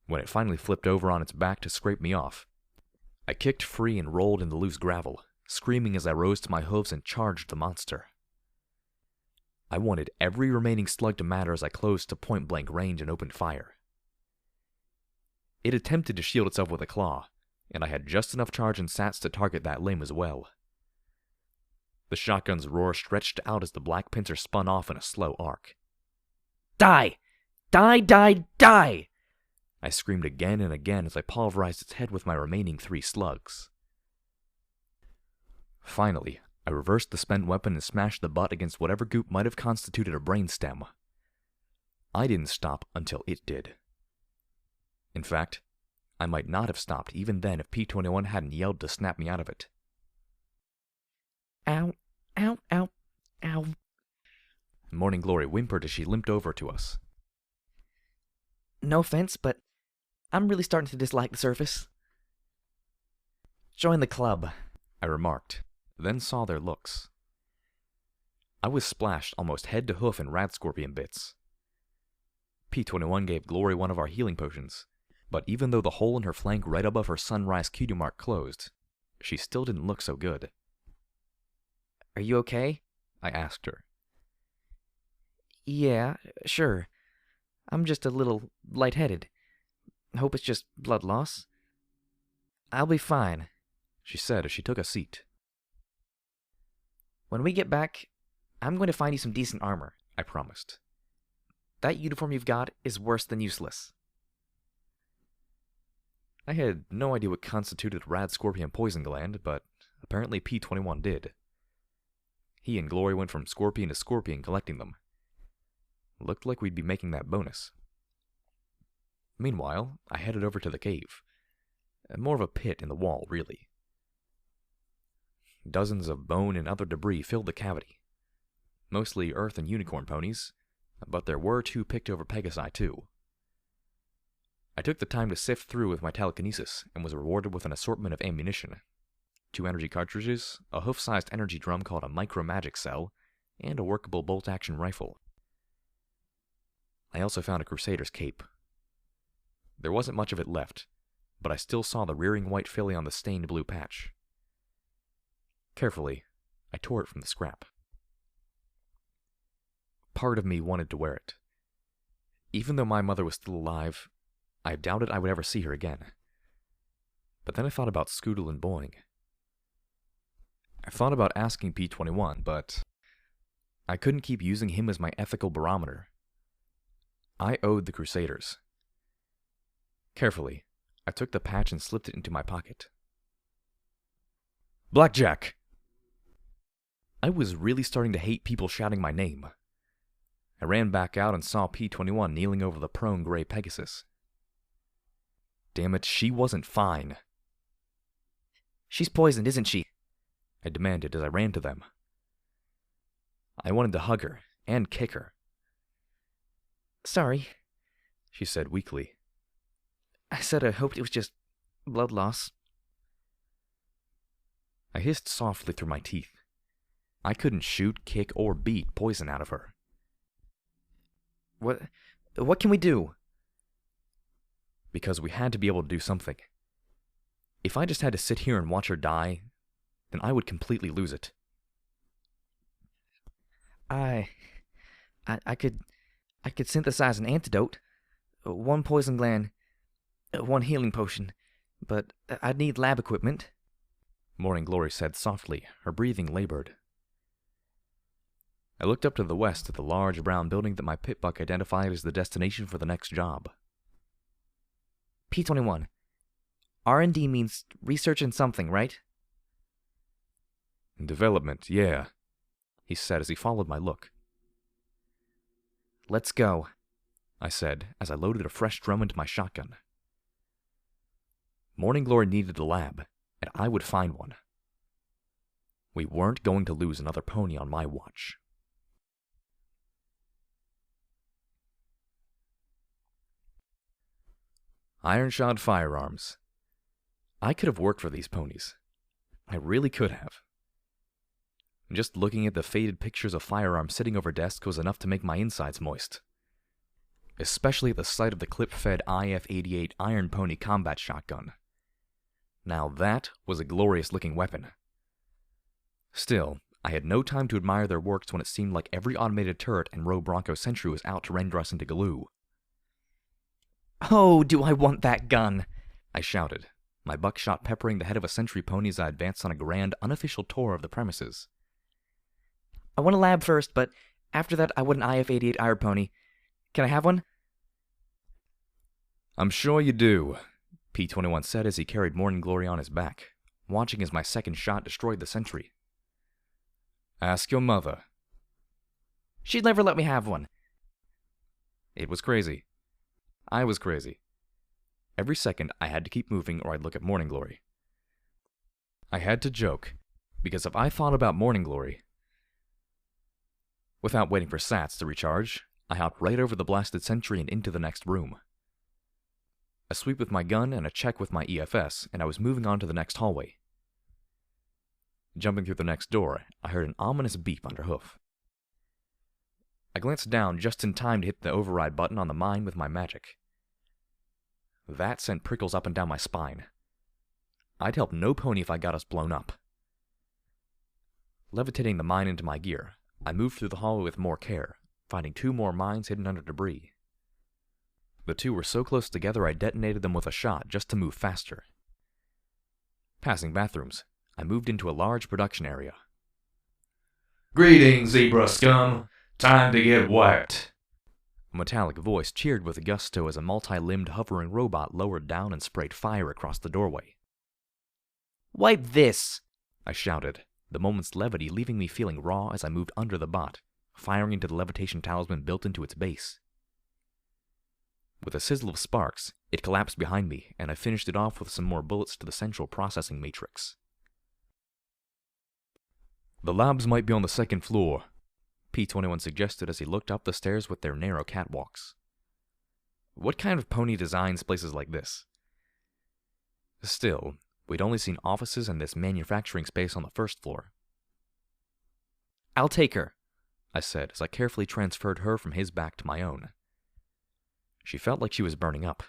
When it finally flipped over on its back to scrape me off, I kicked free and rolled in the loose gravel, screaming as I rose to my hooves and charged the monster. I wanted every remaining slug to matter as I closed to point-blank range and opened fire. It attempted to shield itself with a claw, and I had just enough charge and sats to target that limb as well. The shotgun's roar stretched out as the black pincer spun off in a slow arc. Die! Die, die, die! I screamed again and again as I pulverized its head with my remaining 3 slugs. Finally, I reversed the spent weapon and smashed the butt against whatever goop might have constituted a brainstem. I didn't stop until it did. In fact, I might not have stopped even then if P-21 hadn't yelled to snap me out of it. Ow, ow, ow, ow. Morning Glory whimpered as she limped over to us. No offense, but I'm really starting to dislike the surface. Join the club, I remarked, then saw their looks. I was splashed almost head to hoof in rad scorpion bits. P-21 gave Glory one of our healing potions, but even though the hole in her flank right above her sunrise cutie mark closed, she still didn't look so good. Are you okay? I asked her. Yeah, sure. I'm just a little lightheaded. Hope it's just blood loss. I'll be fine, she said as she took a seat. When we get back, I'm going to find you some decent armor, I promised. That uniform you've got is worse than useless. I had no idea what constituted rad scorpion poison gland, but apparently P-21 did. He and Glory went from scorpion to scorpion collecting them. Looked like we'd be making that bonus. Meanwhile, I headed over to the cave. More of a pit in the wall, really. Dozens of bone and other debris filled the cavity. Mostly earth and unicorn ponies, but there were 2 picked over Pegasi too. I took the time to sift through with my telekinesis and was rewarded with an assortment of ammunition. 2 energy cartridges, a hoof-sized energy drum called a micro-magic cell, and a workable bolt-action rifle. I also found a Crusader's cape. There wasn't much of it left, but I still saw the rearing white filly on the stained blue patch. Carefully, I tore it from the scrap. Part of me wanted to wear it. Even though my mother was still alive, I doubted I would ever see her again. But then I thought about Scoodle and Boing. I thought about asking P-21, but I couldn't keep using him as my ethical barometer. I owed the Crusaders. Carefully, I took the patch and slipped it into my pocket. Blackjack! I was really starting to hate people shouting my name. I ran back out and saw P-21 kneeling over the prone gray Pegasus. Damn it, she wasn't fine. She's poisoned, isn't she? I demanded as I ran to them. I wanted to hug her and kick her. Sorry. she said weakly. I said I hoped it was just blood loss. I hissed softly through my teeth. I couldn't shoot, kick, or beat poison out of her. What can we do? Because we had to be able to do something. If I just had to sit here and watch her die, then I would completely lose it. I could synthesize an antidote, one poison gland, one healing potion, but I'd need lab equipment. Morning Glory said softly, her breathing labored. I looked up to the west at the large brown building that my pitbuck identified as the destination for the next job. P-21. R&D means research in something, right? Development, yeah, he said as he followed my look. Let's go, I said as I loaded a fresh drum into my shotgun. Morning Glory needed a lab, and I would find one. We weren't going to lose another pony on my watch. Ironshod firearms. I could have worked for these ponies. I really could have. Just looking at the faded pictures of firearms sitting over desks was enough to make my insides moist. Especially at the sight of the clip-fed IF-88 Iron Pony combat shotgun. Now that was a glorious-looking weapon. Still, I had no time to admire their works when it seemed like every automated turret and row Bronco sentry was out to render us into glue. Oh, do I want that gun! I shouted, my buckshot peppering the head of a sentry pony as I advanced on a grand, unofficial tour of the premises. I want a lab first, but after that I want an IF-88 Iron Pony. Can I have one? I'm sure you do, P-21 said as he carried Morning Glory on his back, watching as my second shot destroyed the sentry. Ask your mother. She'd never let me have one. It was crazy. I was crazy. Every second I had to keep moving or I'd look at Morning Glory. I had to joke, because if I thought about Morning Glory... Without waiting for Sats to recharge, I hopped right over the blasted sentry and into the next room. A sweep with my gun and a check with my EFS, and I was moving on to the next hallway. Jumping through the next door, I heard an ominous beep under hoof. I glanced down just in time to hit the override button on the mine with my magic. That sent prickles up and down my spine. I'd help no pony if I got us blown up. Levitating the mine into my gear, I moved through the hallway with more care, finding 2 more mines hidden under debris. The 2 were so close together I detonated them with a shot just to move faster. Passing bathrooms, I moved into a large production area. Greetings, zebra scum. Time to get whacked. A metallic voice cheered with gusto as a multi-limbed hovering robot lowered down and sprayed fire across the doorway. Wipe this! I shouted, the moment's levity leaving me feeling raw as I moved under the bot, firing into the levitation talisman built into its base. With a sizzle of sparks, it collapsed behind me, and I finished it off with some more bullets to the central processing matrix. The labs might be on the 2nd floor, P-21 suggested as he looked up the stairs with their narrow catwalks. What kind of pony designs places like this? Still, we'd only seen offices and this manufacturing space on the 1st floor. I'll take her, I said as I carefully transferred her from his back to my own. She felt like she was burning up.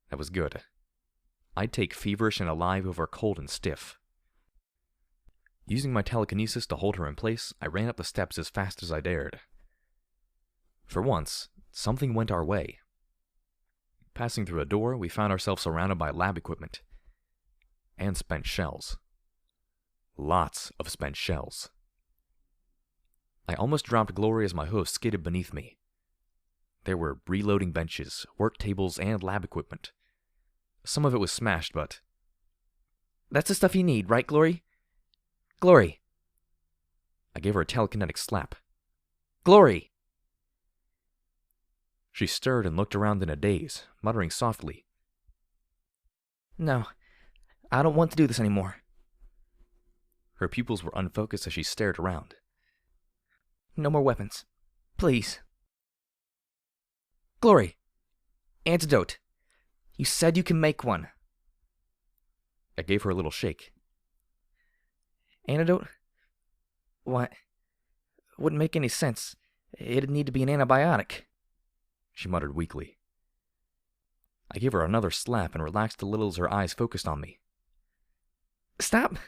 That was good. I'd take feverish and alive over cold and stiff. Using my telekinesis to hold her in place, I ran up the steps as fast as I dared. For once, something went our way. Passing through a door, we found ourselves surrounded by lab equipment. And spent shells. Lots of spent shells. I almost dropped Glory as my hoof skidded beneath me. There were reloading benches, work tables, and lab equipment. Some of it was smashed, but... That's the stuff you need, right, Glory? Glory. I gave her a telekinetic slap. Glory! She stirred and looked around in a daze, muttering softly. No, I don't want to do this anymore. Her pupils were unfocused as she stared around. No more weapons. Please. Glory, Antidote. You said you can make one. I gave her a little shake. Antidote? Why? Wouldn't make any sense. It'd need to be an antibiotic. She muttered weakly. I gave her another slap and relaxed a little as her eyes focused on me. Stop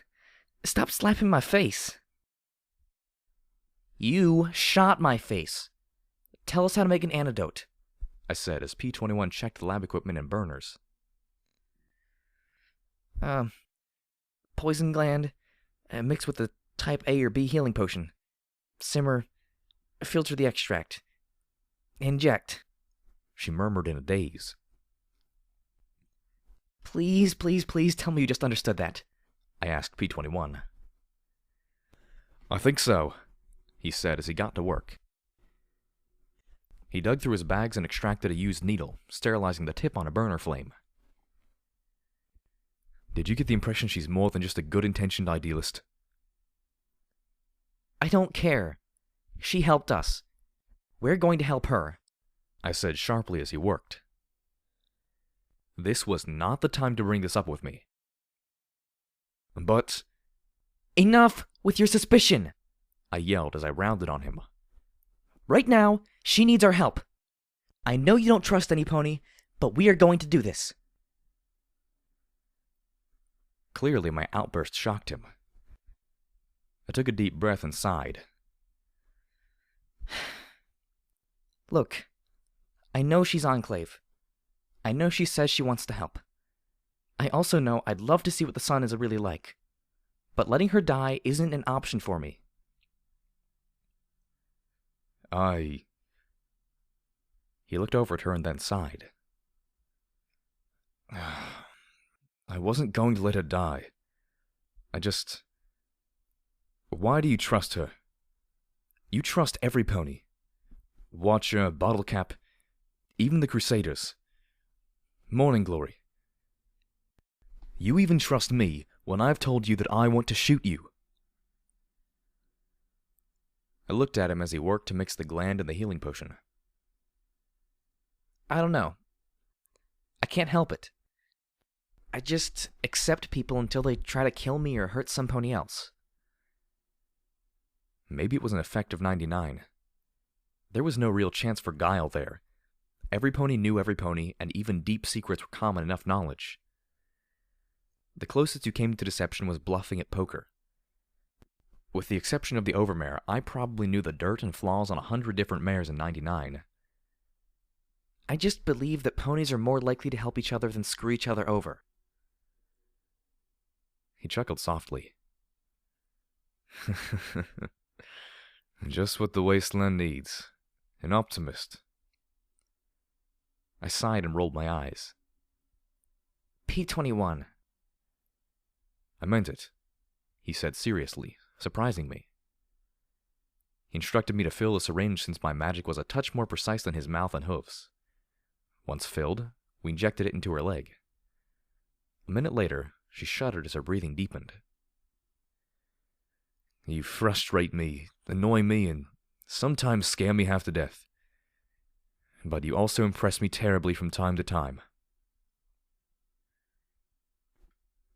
slapping my face. You Shot my face. Tell us how to make an antidote. I said as P-21 checked the lab equipment and burners. Poison gland, mixed with the type A or B healing potion. Simmer, filter the extract. Inject. She murmured in a daze. Please tell me you just understood that. I asked P-21. I think so, he said as he got to work. He dug through his bags and extracted a used needle, sterilizing the tip on a burner flame. Did you get the impression she's more than just a good-intentioned idealist? I don't care. She helped us. We're going to help her, I said sharply as he worked. This was not the time to bring this up with me. But... Enough with your suspicion, I yelled as I rounded on him. Right now, she needs our help. I know you don't trust any pony, but we are going to do this. Clearly, my outburst shocked him. I took a deep breath and sighed. Look, I know she's Enclave. I know she says she wants to help. I also know I'd love to see what the sun is really like. But letting her die isn't an option for me. He looked over at her and then sighed. I wasn't going to let her die. Why do you trust her? You trust every pony. Watcher, Bottle Cap, even the Crusaders. Morning Glory. You even trust me when I've told you that I want to shoot you. I looked at him as he worked to mix the gland and the healing potion. I don't know. I can't help it. I just accept people until they try to kill me or hurt some pony else. Maybe it was an effect of 99. There was no real chance for guile there. Every pony knew every pony, and even deep secrets were common enough knowledge. The closest you came to deception was bluffing at poker. With the exception of the overmare, I probably knew the dirt and flaws on 100 different mares in 99. I just believe that ponies are more likely to help each other than screw each other over. He chuckled softly. Just what the wasteland needs. An optimist. I sighed and rolled my eyes. P-21. I meant it, he said seriously, surprising me. He instructed me to fill the syringe since my magic was a touch more precise than his mouth and hooves. Once filled, we injected it into her leg. A minute later, she shuddered as her breathing deepened. You frustrate me, annoy me, and sometimes scare me half to death. But you also impress me terribly from time to time.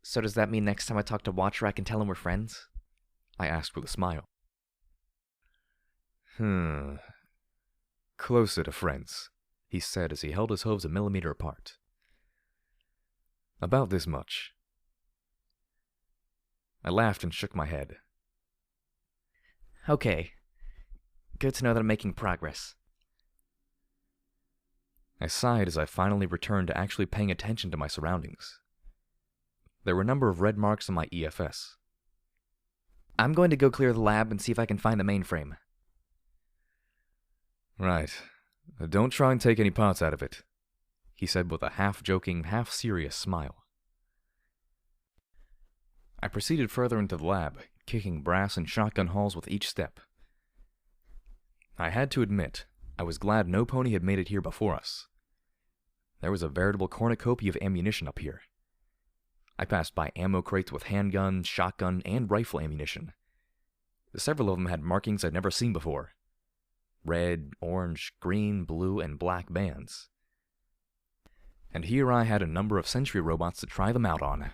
So does that mean next time I talk to Watcher I can tell him we're friends? I asked with a smile. Closer to friends, he said as he held his hooves a millimeter apart. About this much. I laughed and shook my head. Okay. Good to know that I'm making progress. I sighed as I finally returned to actually paying attention to my surroundings. There were a number of red marks on my EFS. I'm going to go clear the lab and see if I can find the mainframe. Right. Don't try and take any parts out of it, he said with a half-joking, half-serious smile. I proceeded further into the lab, kicking brass and shotgun hulls with each step. I had to admit, I was glad no pony had made it here before us. There was a veritable cornucopia of ammunition up here. I passed by ammo crates with handgun, shotgun, and rifle ammunition. Several of them had markings I'd never seen before. Red, orange, green, blue, and black bands. And here I had a number of sentry robots to try them out on.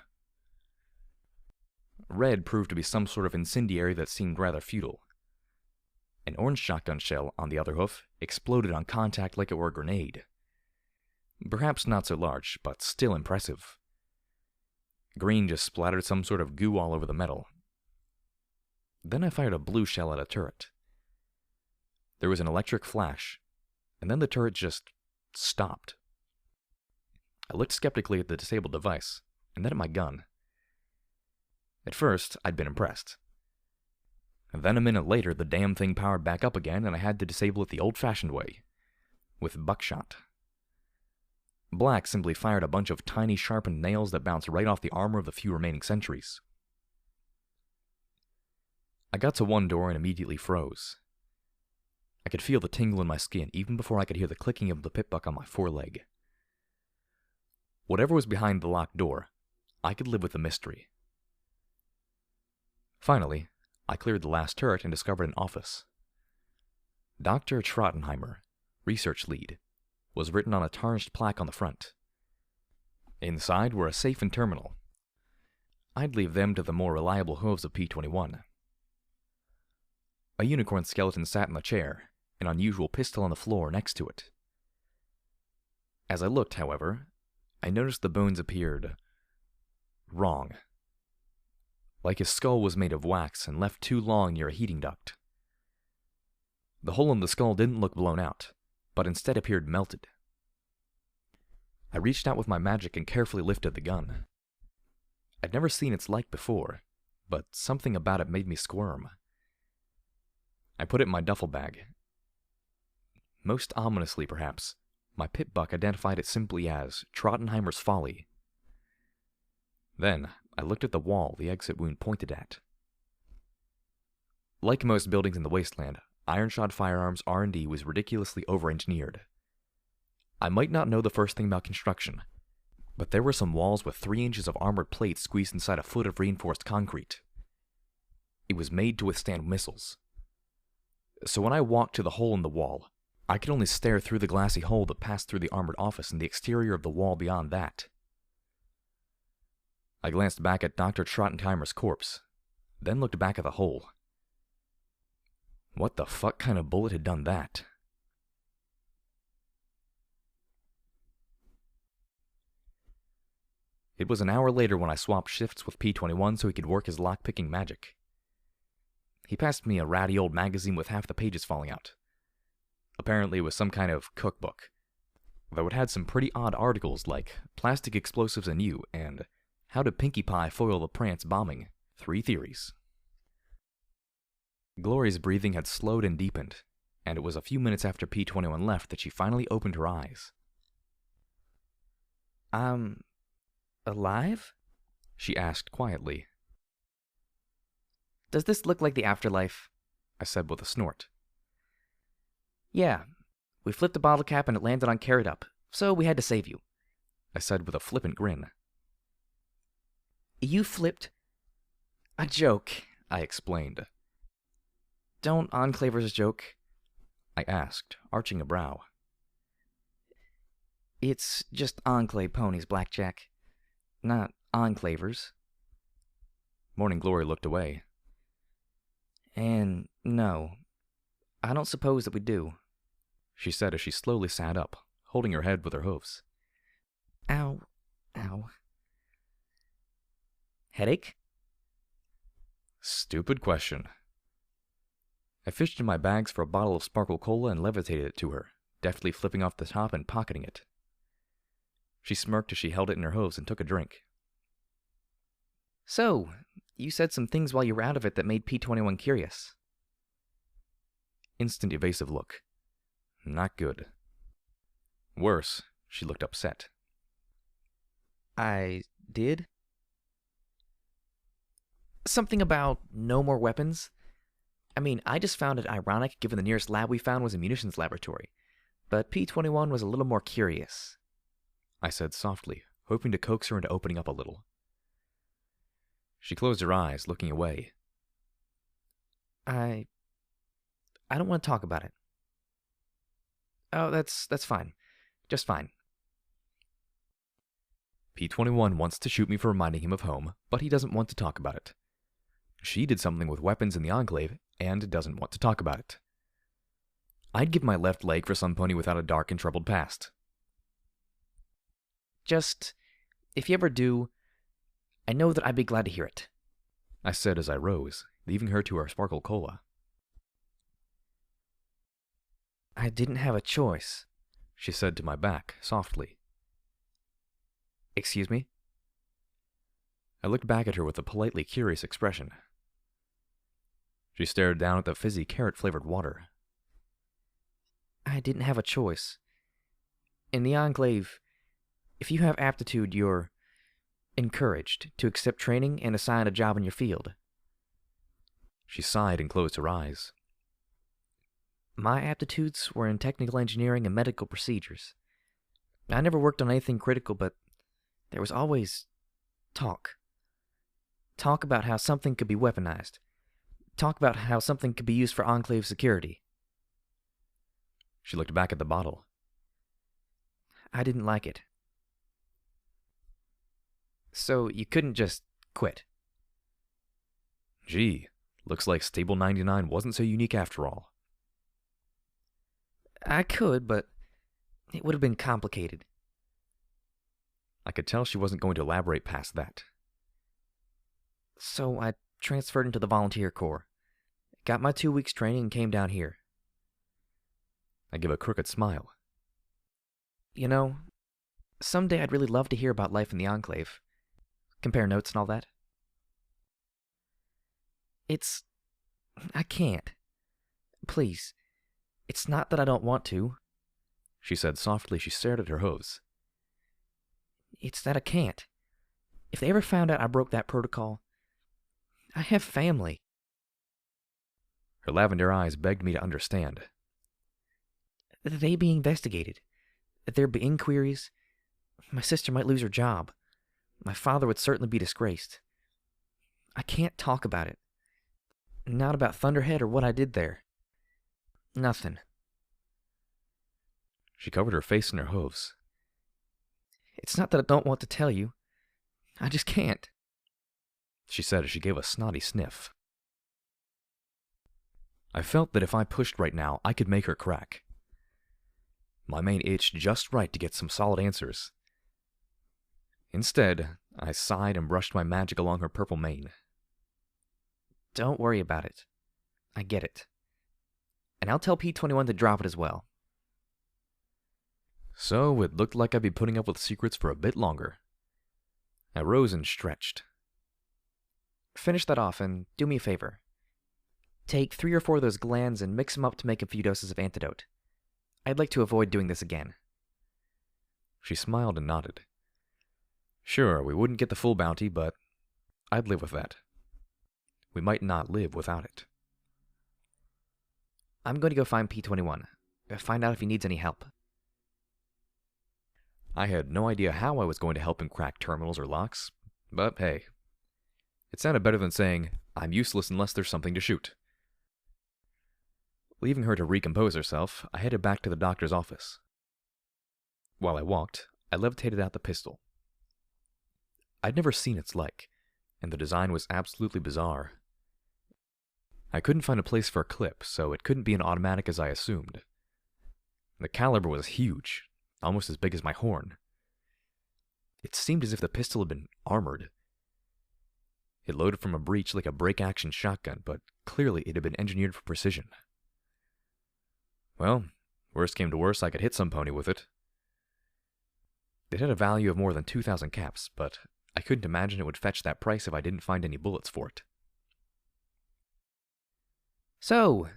Red proved to be some sort of incendiary that seemed rather futile. An orange shotgun shell, on the other hoof, exploded on contact like it were a grenade. Perhaps not so large, but still impressive. Green just splattered some sort of goo all over the metal. Then I fired a blue shell at a turret. There was an electric flash, and then the turret just stopped. I looked skeptically at the disabled device, and then at my gun. At first, I'd been impressed. And then a minute later, the damn thing powered back up again, and I had to disable it the old-fashioned way, with buckshot. Black simply fired a bunch of tiny sharpened nails that bounced right off the armor of the few remaining sentries. I got to one door and immediately froze. I could feel the tingle in my skin even before I could hear the clicking of the pip-buck on my foreleg. Whatever was behind the locked door, I could live with the mystery. Finally, I cleared the last turret and discovered an office. Dr. Trottenheimer, research lead, was written on a tarnished plaque on the front. Inside were a safe and terminal. I'd leave them to the more reliable hooves of P-21. A unicorn skeleton sat in the chair, an unusual pistol on the floor next to it. As I looked, however, I noticed the bones appeared wrong. Like his skull was made of wax and left too long near a heating duct. The hole in the skull didn't look blown out, but instead appeared melted. I reached out with my magic and carefully lifted the gun. I'd never seen its like before, but something about it made me squirm. I put it in my duffel bag. Most ominously, perhaps, my pip-buck identified it simply as Trottenheimer's Folly. Then, I looked at the wall the exit wound pointed at. Like most buildings in the wasteland, Ironshot Firearms R&D was ridiculously over-engineered. I might not know the first thing about construction, but there were some walls with 3 inches of armored plate squeezed inside a foot of reinforced concrete. It was made to withstand missiles. So when I walked to the hole in the wall, I could only stare through the glassy hole that passed through the armored office and the exterior of the wall beyond that. I glanced back at Dr. Trottenheimer's corpse, then looked back at the hole. What the fuck kind of bullet had done that? It was an hour later when I swapped shifts with P-21 so he could work his lock-picking magic. He passed me a ratty old magazine with half the pages falling out. Apparently it was some kind of cookbook, though it had some pretty odd articles like Plastic Explosives and You and How to Pinkie Pie Foil the Prance Bombing, 3 Theories. Glory's breathing had slowed and deepened, and it was a few minutes after P-21 left that she finally opened her eyes. Alive? She asked quietly. Does this look like the afterlife? I said with a snort. Yeah. We flipped a bottle cap and it landed on Carrot Up, so we had to save you. I said with a flippant grin. You flipped? A joke, I explained. Don't Enclavers joke? I asked, arching a brow. It's just Enclave ponies, Blackjack. Not Enclavers. Morning Glory looked away. And no, I don't suppose that we do, she said as she slowly sat up, holding her head with her hooves. Ow. Ow. Headache? Stupid question. I fished in my bags for a bottle of Sparkle Cola and levitated it to her, deftly flipping off the top and pocketing it. She smirked as she held it in her hooves and took a drink. So, you said some things while you were out of it that made P-21 curious. Instant evasive look. Not good. Worse, she looked upset. I did? Something about no more weapons? I mean, I just found it ironic given the nearest lab we found was a munitions laboratory. But P-21 was a little more curious, I said softly, hoping to coax her into opening up a little. She closed her eyes, looking away. I don't want to talk about it. Oh, that's fine. Just fine. P-21 wants to shoot me for reminding him of home, but he doesn't want to talk about it. She did something with weapons in the Enclave and doesn't want to talk about it. I'd give my left leg for some pony without a dark and troubled past. Just, if you ever do, I know that I'd be glad to hear it, I said as I rose, leaving her to her sparkle cola. I didn't have a choice, She said to my back, softly. Excuse me? I looked back at her with a politely curious expression. She stared down at the fizzy carrot-flavored water. I didn't have a choice. In the Enclave, if you have aptitude, you're encouraged to accept training and assign a job in your field. She sighed and closed her eyes. My aptitudes were in technical engineering and medical procedures. I never worked on anything critical, but there was always talk. Talk about how something could be weaponized. Talk about how something could be used for Enclave security. She looked back at the bottle. I didn't like it. So you couldn't just quit. Gee, looks like Stable 99 wasn't so unique after all. I could, but it would have been complicated. I could tell she wasn't going to elaborate past that. So I transferred into the volunteer corps, got my 2 weeks training, and came down here. I gave a crooked smile. You know, someday I'd really love to hear about life in the Enclave. Compare notes and all that. I can't. Please. It's not that I don't want to. She said softly. She stared at her hose. It's that I can't. If they ever found out I broke that protocol, I have family. Her lavender eyes begged me to understand. They be investigated. There'd be inquiries. My sister might lose her job. My father would certainly be disgraced. I can't talk about it. Not about Thunderhead or what I did there. Nothing. She covered her face in her hooves. It's not that I don't want to tell you. I just can't, She said as she gave a snotty sniff. I felt that if I pushed right now, I could make her crack. My mane itched just right to get some solid answers. Instead, I sighed and brushed my magic along her purple mane. Don't worry about it. I get it. And I'll tell P-21 to drop it as well. So it looked like I'd be putting up with secrets for a bit longer. I rose and stretched. Finish that off and do me a favor. Take 3 or 4 of those glands and mix them up to make a few doses of antidote. I'd like to avoid doing this again. She smiled and nodded. Sure, we wouldn't get the full bounty, but I'd live with that. We might not live without it. I'm going to go find P-21. Find out if he needs any help. I had no idea how I was going to help him crack terminals or locks, but hey. It sounded better than saying, I'm useless unless there's something to shoot. Leaving her to recompose herself, I headed back to the doctor's office. While I walked, I levitated out the pistol. I'd never seen its like, and the design was absolutely bizarre. I couldn't find a place for a clip, so it couldn't be an automatic as I assumed. The caliber was huge, almost as big as my horn. It seemed as if the pistol had been armored. It loaded from a breech like a break-action shotgun, but clearly it had been engineered for precision. Well, worst came to worst, I could hit some pony with it. It had a value of more than 2,000 caps, but I couldn't imagine it would fetch that price if I didn't find any bullets for it. So,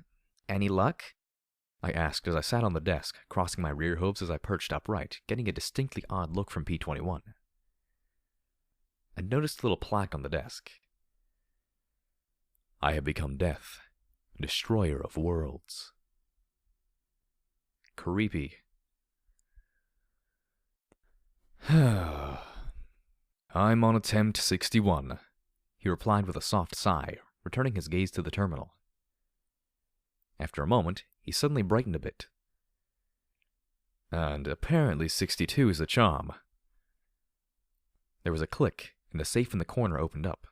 any luck? I asked as I sat on the desk, crossing my rear hooves as I perched upright, getting a distinctly odd look from P-21. I noticed a little plaque on the desk. I have become Death, Destroyer of Worlds. Creepy. I'm on attempt 61, he replied with a soft sigh, returning his gaze to the terminal. After a moment, he suddenly brightened a bit. And apparently 62 is the charm. There was a click, and a safe in the corner opened up.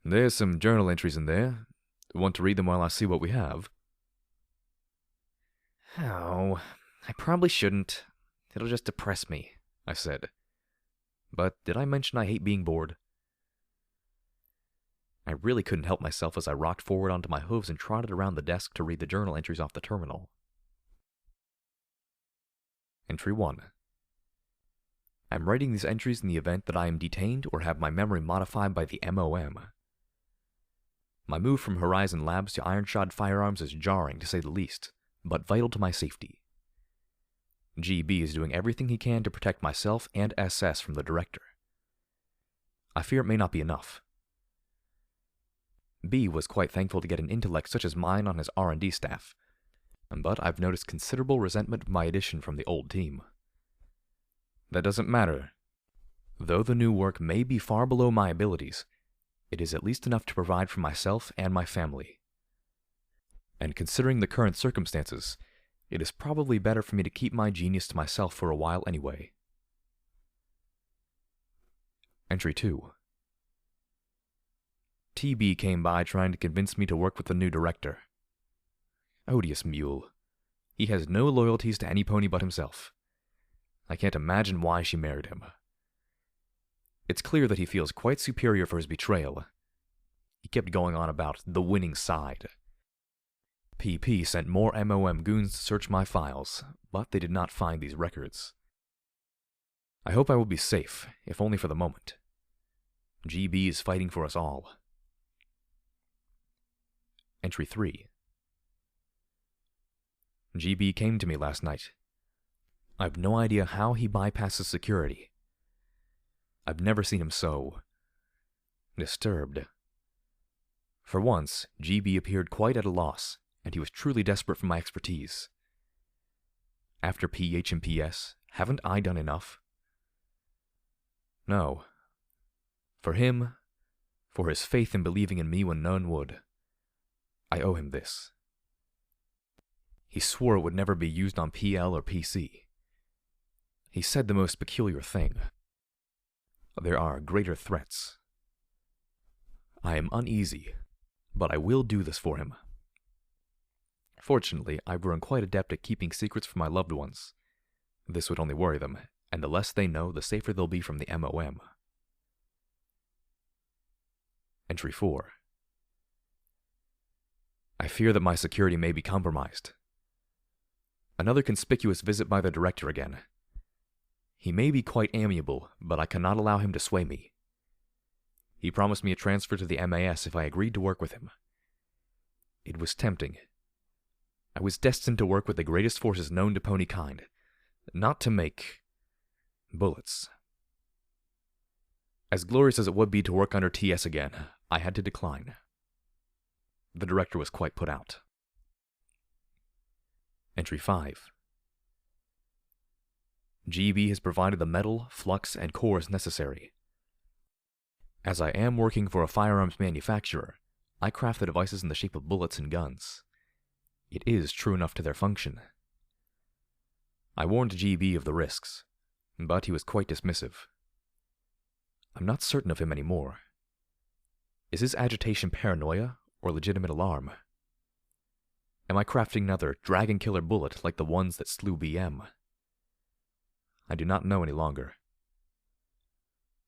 There's some journal entries in there. Want to read them while I see what we have? Oh, I probably shouldn't. It'll just depress me, I said. But did I mention I hate being bored? I really couldn't help myself as I rocked forward onto my hooves and trotted around the desk to read the journal entries off the terminal. Entry 1. I'm writing these entries in the event that I am detained or have my memory modified by the MOM. My move from Horizon Labs to Ironshod Firearms is jarring, to say the least, but vital to my safety. GB is doing everything he can to protect myself and SS from the Director. I fear it may not be enough. B was quite thankful to get an intellect such as mine on his R&D staff, but I've noticed considerable resentment of my addition from the old team. That doesn't matter. Though the new work may be far below my abilities, it is at least enough to provide for myself and my family. And considering the current circumstances, it is probably better for me to keep my genius to myself for a while anyway. Entry 2. TB came by trying to convince me to work with the new director. Odious mule. He has no loyalties to any pony but himself. I can't imagine why she married him. It's clear that he feels quite superior for his betrayal. He kept going on about the winning side. PP sent more MOM goons to search my files, but they did not find these records. I hope I will be safe, if only for the moment. GB is fighting for us all. Entry 3. GB came to me last night. I've no idea how he bypasses security. I've never seen him so disturbed. For once, GB appeared quite at a loss, and he was truly desperate for my expertise. After PH and PS, haven't I done enough? No. For him, for his faith in believing in me when none would, I owe him this. He swore it would never be used on PL or PC. He said the most peculiar thing. There are greater threats. I am uneasy, but I will do this for him. Fortunately, I've grown quite adept at keeping secrets from my loved ones. This would only worry them, and the less they know, the safer they'll be from the MOM. Entry 4. I fear that my security may be compromised. Another conspicuous visit by the director again. He may be quite amiable, but I cannot allow him to sway me. He promised me a transfer to the MAS if I agreed to work with him. It was tempting. I was destined to work with the greatest forces known to pony kind, not to make bullets. As glorious as it would be to work under TS again, I had to decline. The director was quite put out. Entry 5. GB has provided the metal, flux, and cores necessary. As I am working for a firearms manufacturer, I craft the devices in the shape of bullets and guns. It is true enough to their function. I warned GB of the risks, but he was quite dismissive. I'm not certain of him anymore. Is his agitation paranoia or legitimate alarm? Am I crafting another dragon killer bullet like the ones that slew BM? I do not know any longer.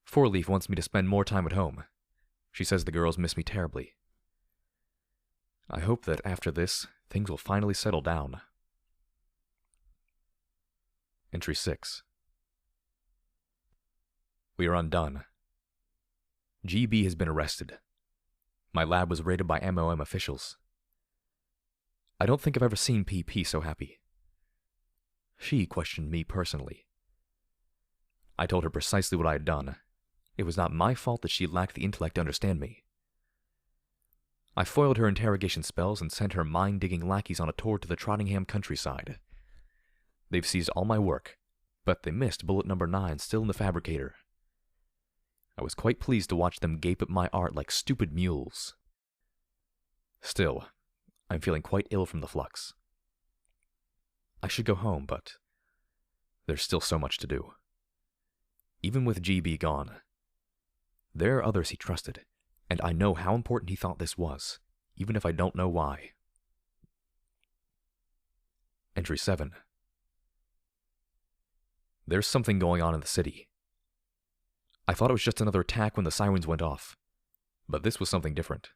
Fourleaf wants me to spend more time at home. She says the girls miss me terribly. I hope that after this, things will finally settle down. Entry 6. We are undone. GB has been arrested. My lab was raided by MOM officials. I don't think I've ever seen PP so happy. She questioned me personally. I told her precisely what I had done. It was not my fault that she lacked the intellect to understand me. I foiled her interrogation spells and sent her mind-digging lackeys on a tour to the Trottingham countryside. They've seized all my work, but they missed bullet number 9 still in the fabricator. I was quite pleased to watch them gape at my art like stupid mules. Still, I'm feeling quite ill from the flux. I should go home, but there's still so much to do. even with GB gone. There are others he trusted, and I know how important he thought this was, even if I don't know why. Entry 7. There's something going on in the city. I thought it was just another attack when the sirens went off, but this was something different.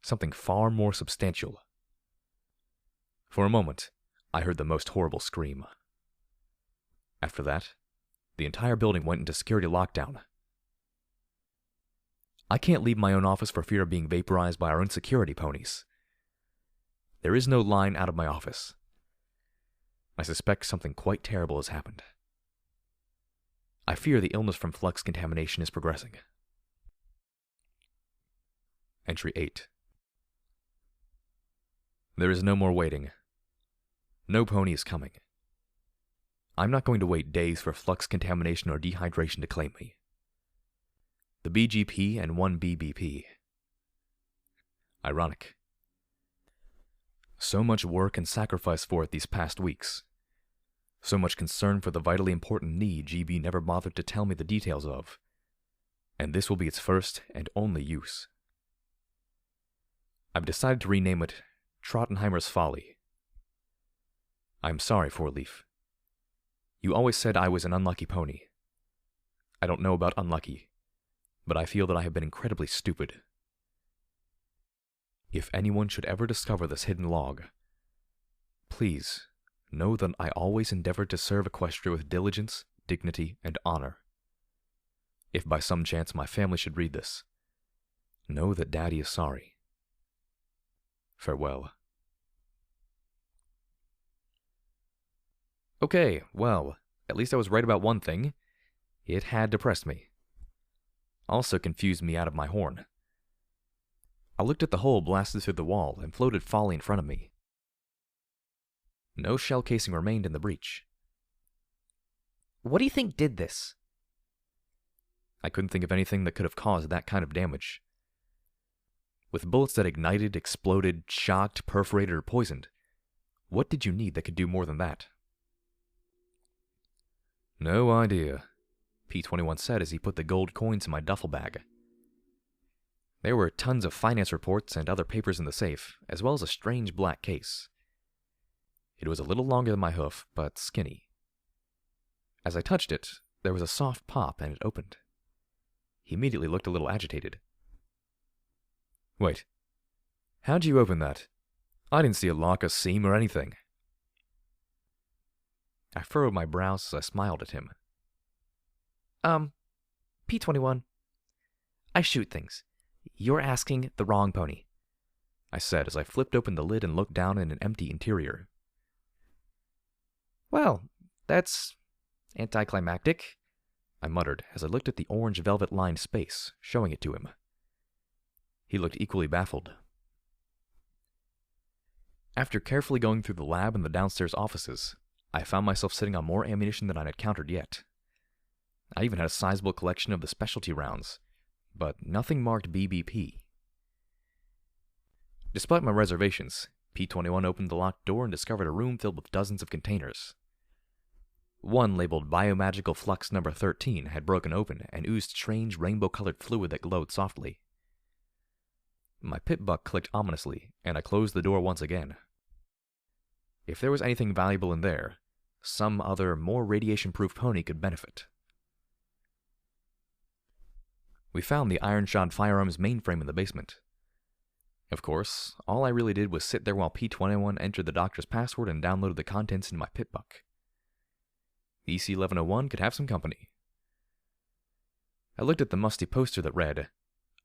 Something far more substantial. For a moment, I heard the most horrible scream. After that, the entire building went into security lockdown. I can't leave my own office for fear of being vaporized by our own security ponies. There is no line out of my office. I suspect something quite terrible has happened. I fear the illness from flux contamination is progressing. Entry 8. There is no more waiting. No pony is coming. I'm not going to wait days for flux contamination or dehydration to claim me. The BGP and 1 BBP. Ironic. So much work and sacrifice for it these past weeks. So much concern for the vitally important need GB never bothered to tell me the details of. And this will be its first and only use. I've decided to rename it Trottenheimer's Folly. I'm sorry, Four-Leaf. You always said I was an unlucky pony. I don't know about unlucky, but I feel that I have been incredibly stupid. If anyone should ever discover this hidden log, please know that I always endeavored to serve Equestria with diligence, dignity, and honor. If by some chance my family should read this, know that Daddy is sorry. Farewell. Okay, well, at least I was right about one thing. It had depressed me. Also confused me out of my horn. I looked at the hole blasted through the wall and floated Folly in front of me. No shell casing remained in the breach. What do you think did this? I couldn't think of anything that could have caused that kind of damage. With bullets that ignited, exploded, shocked, perforated, or poisoned, what did you need that could do more than that? No idea, P21 said as he put the gold coins in my duffel bag. There were tons of finance reports and other papers in the safe, as well as a strange black case. It was a little longer than my hoof, but skinny. As I touched it, there was a soft pop and it opened. He immediately looked a little agitated. Wait, how'd you open that? I didn't see a lock, a seam, or anything. I furrowed my brows as I smiled at him. P21. I shoot things. You're asking the wrong pony, I said as I flipped open the lid and looked down in an empty interior. Well, that's anticlimactic, I muttered as I looked at the orange velvet-lined space, showing it to him. He looked equally baffled. After carefully going through the lab and the downstairs offices, I found myself sitting on more ammunition than I'd encountered yet. I even had a sizable collection of the specialty rounds, but nothing marked BBP. Despite my reservations, P21 opened the locked door and discovered a room filled with dozens of containers. One labeled Biomagical Flux Number 13 had broken open and oozed strange rainbow-colored fluid that glowed softly. My pit buck clicked ominously, and I closed the door once again. If there was anything valuable in there, some other, more radiation-proof pony could benefit. We found the Ironshod Firearms mainframe in the basement. Of course, all I really did was sit there while P21 entered the doctor's password and downloaded the contents into my pit buck. The EC1101 could have some company. I looked at the musty poster that read,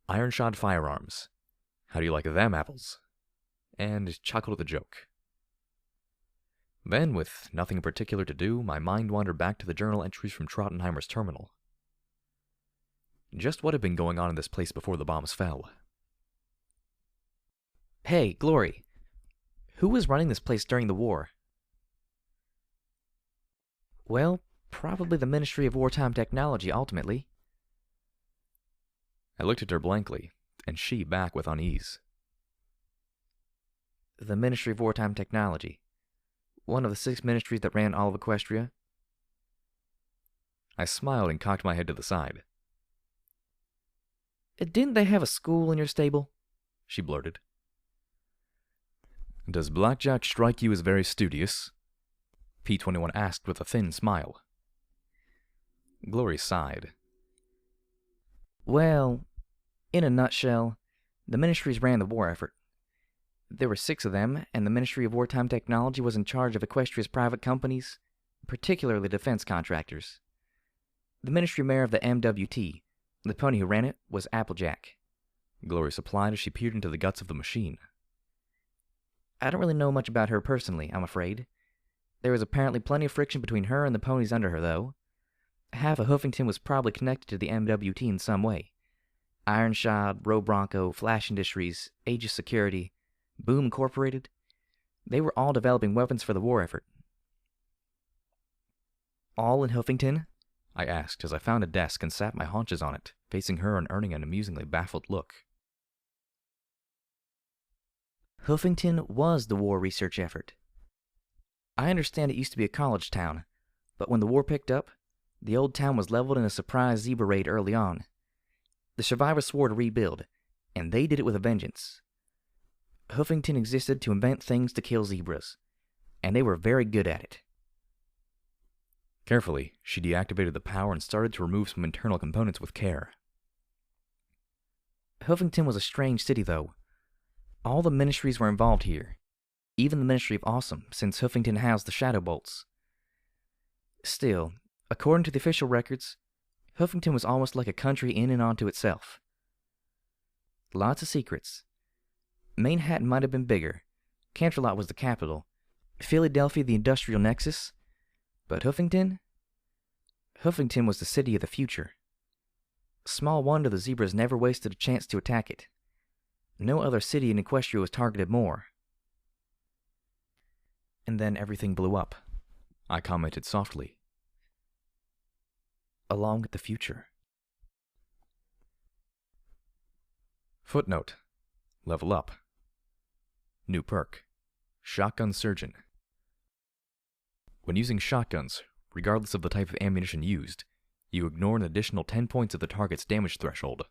Ironshod Firearms. How do you like them apples? And chuckled at the joke. Then, with nothing in particular to do, my mind wandered back to the journal entries from Trottenheimer's terminal. Just what had been going on in this place before the bombs fell? Hey, Glory. Who was running this place during the war? Well, probably the Ministry of Wartime Technology, ultimately. I looked at her blankly, and she back with unease. The Ministry of Wartime Technology. One of the 6 ministries that ran all of Equestria. I smiled and cocked my head to the side. Didn't they have a school in your stable? She blurted. Does Blackjack strike you as very studious? P-21 asked with a thin smile. Glory sighed. Well, in a nutshell, the ministries ran the war effort. There were 6 of them, and the Ministry of Wartime Technology was in charge of Equestria's private companies, particularly defense contractors. The ministry mayor of the MWT, the pony who ran it, was Applejack. Glory supplied as she peered into the guts of the machine. I don't really know much about her personally, I'm afraid. There was apparently plenty of friction between her and the ponies under her, though. Half of Hoofington was probably connected to the MWT in some way. Ironshod, Roe Bronco, Flash Industries, Aegis Security, Boom Incorporated. They were all developing weapons for the war effort. All in Hoofington? I asked as I found a desk and sat my haunches on it, facing her and earning an amusingly baffled look. Hoofington was the war research effort. I understand it used to be a college town, but when the war picked up, the old town was leveled in a surprise zebra raid early on. The survivors swore to rebuild, and they did it with a vengeance. Hoofington existed to invent things to kill zebras, and they were very good at it. Carefully, she deactivated the power and started to remove some internal components with care. Hoofington was a strange city, though. All the ministries were involved here, even the Ministry of Awesome, since Hoofington housed the Shadow Bolts. Still, according to the official records, Hoofington was almost like a country in and onto itself. Lots of secrets. Manhattan might have been bigger, Canterlot was the capital, Philadelphia the industrial nexus, but Hoofington was the city of the future. Small wonder the zebras never wasted a chance to attack it. No other city in Equestria was targeted more. And then everything blew up, I commented softly. Along with the future. Footnote. Level up. New perk. Shotgun Surgeon. When using shotguns, regardless of the type of ammunition used, you ignore an additional 10 points of the target's damage threshold.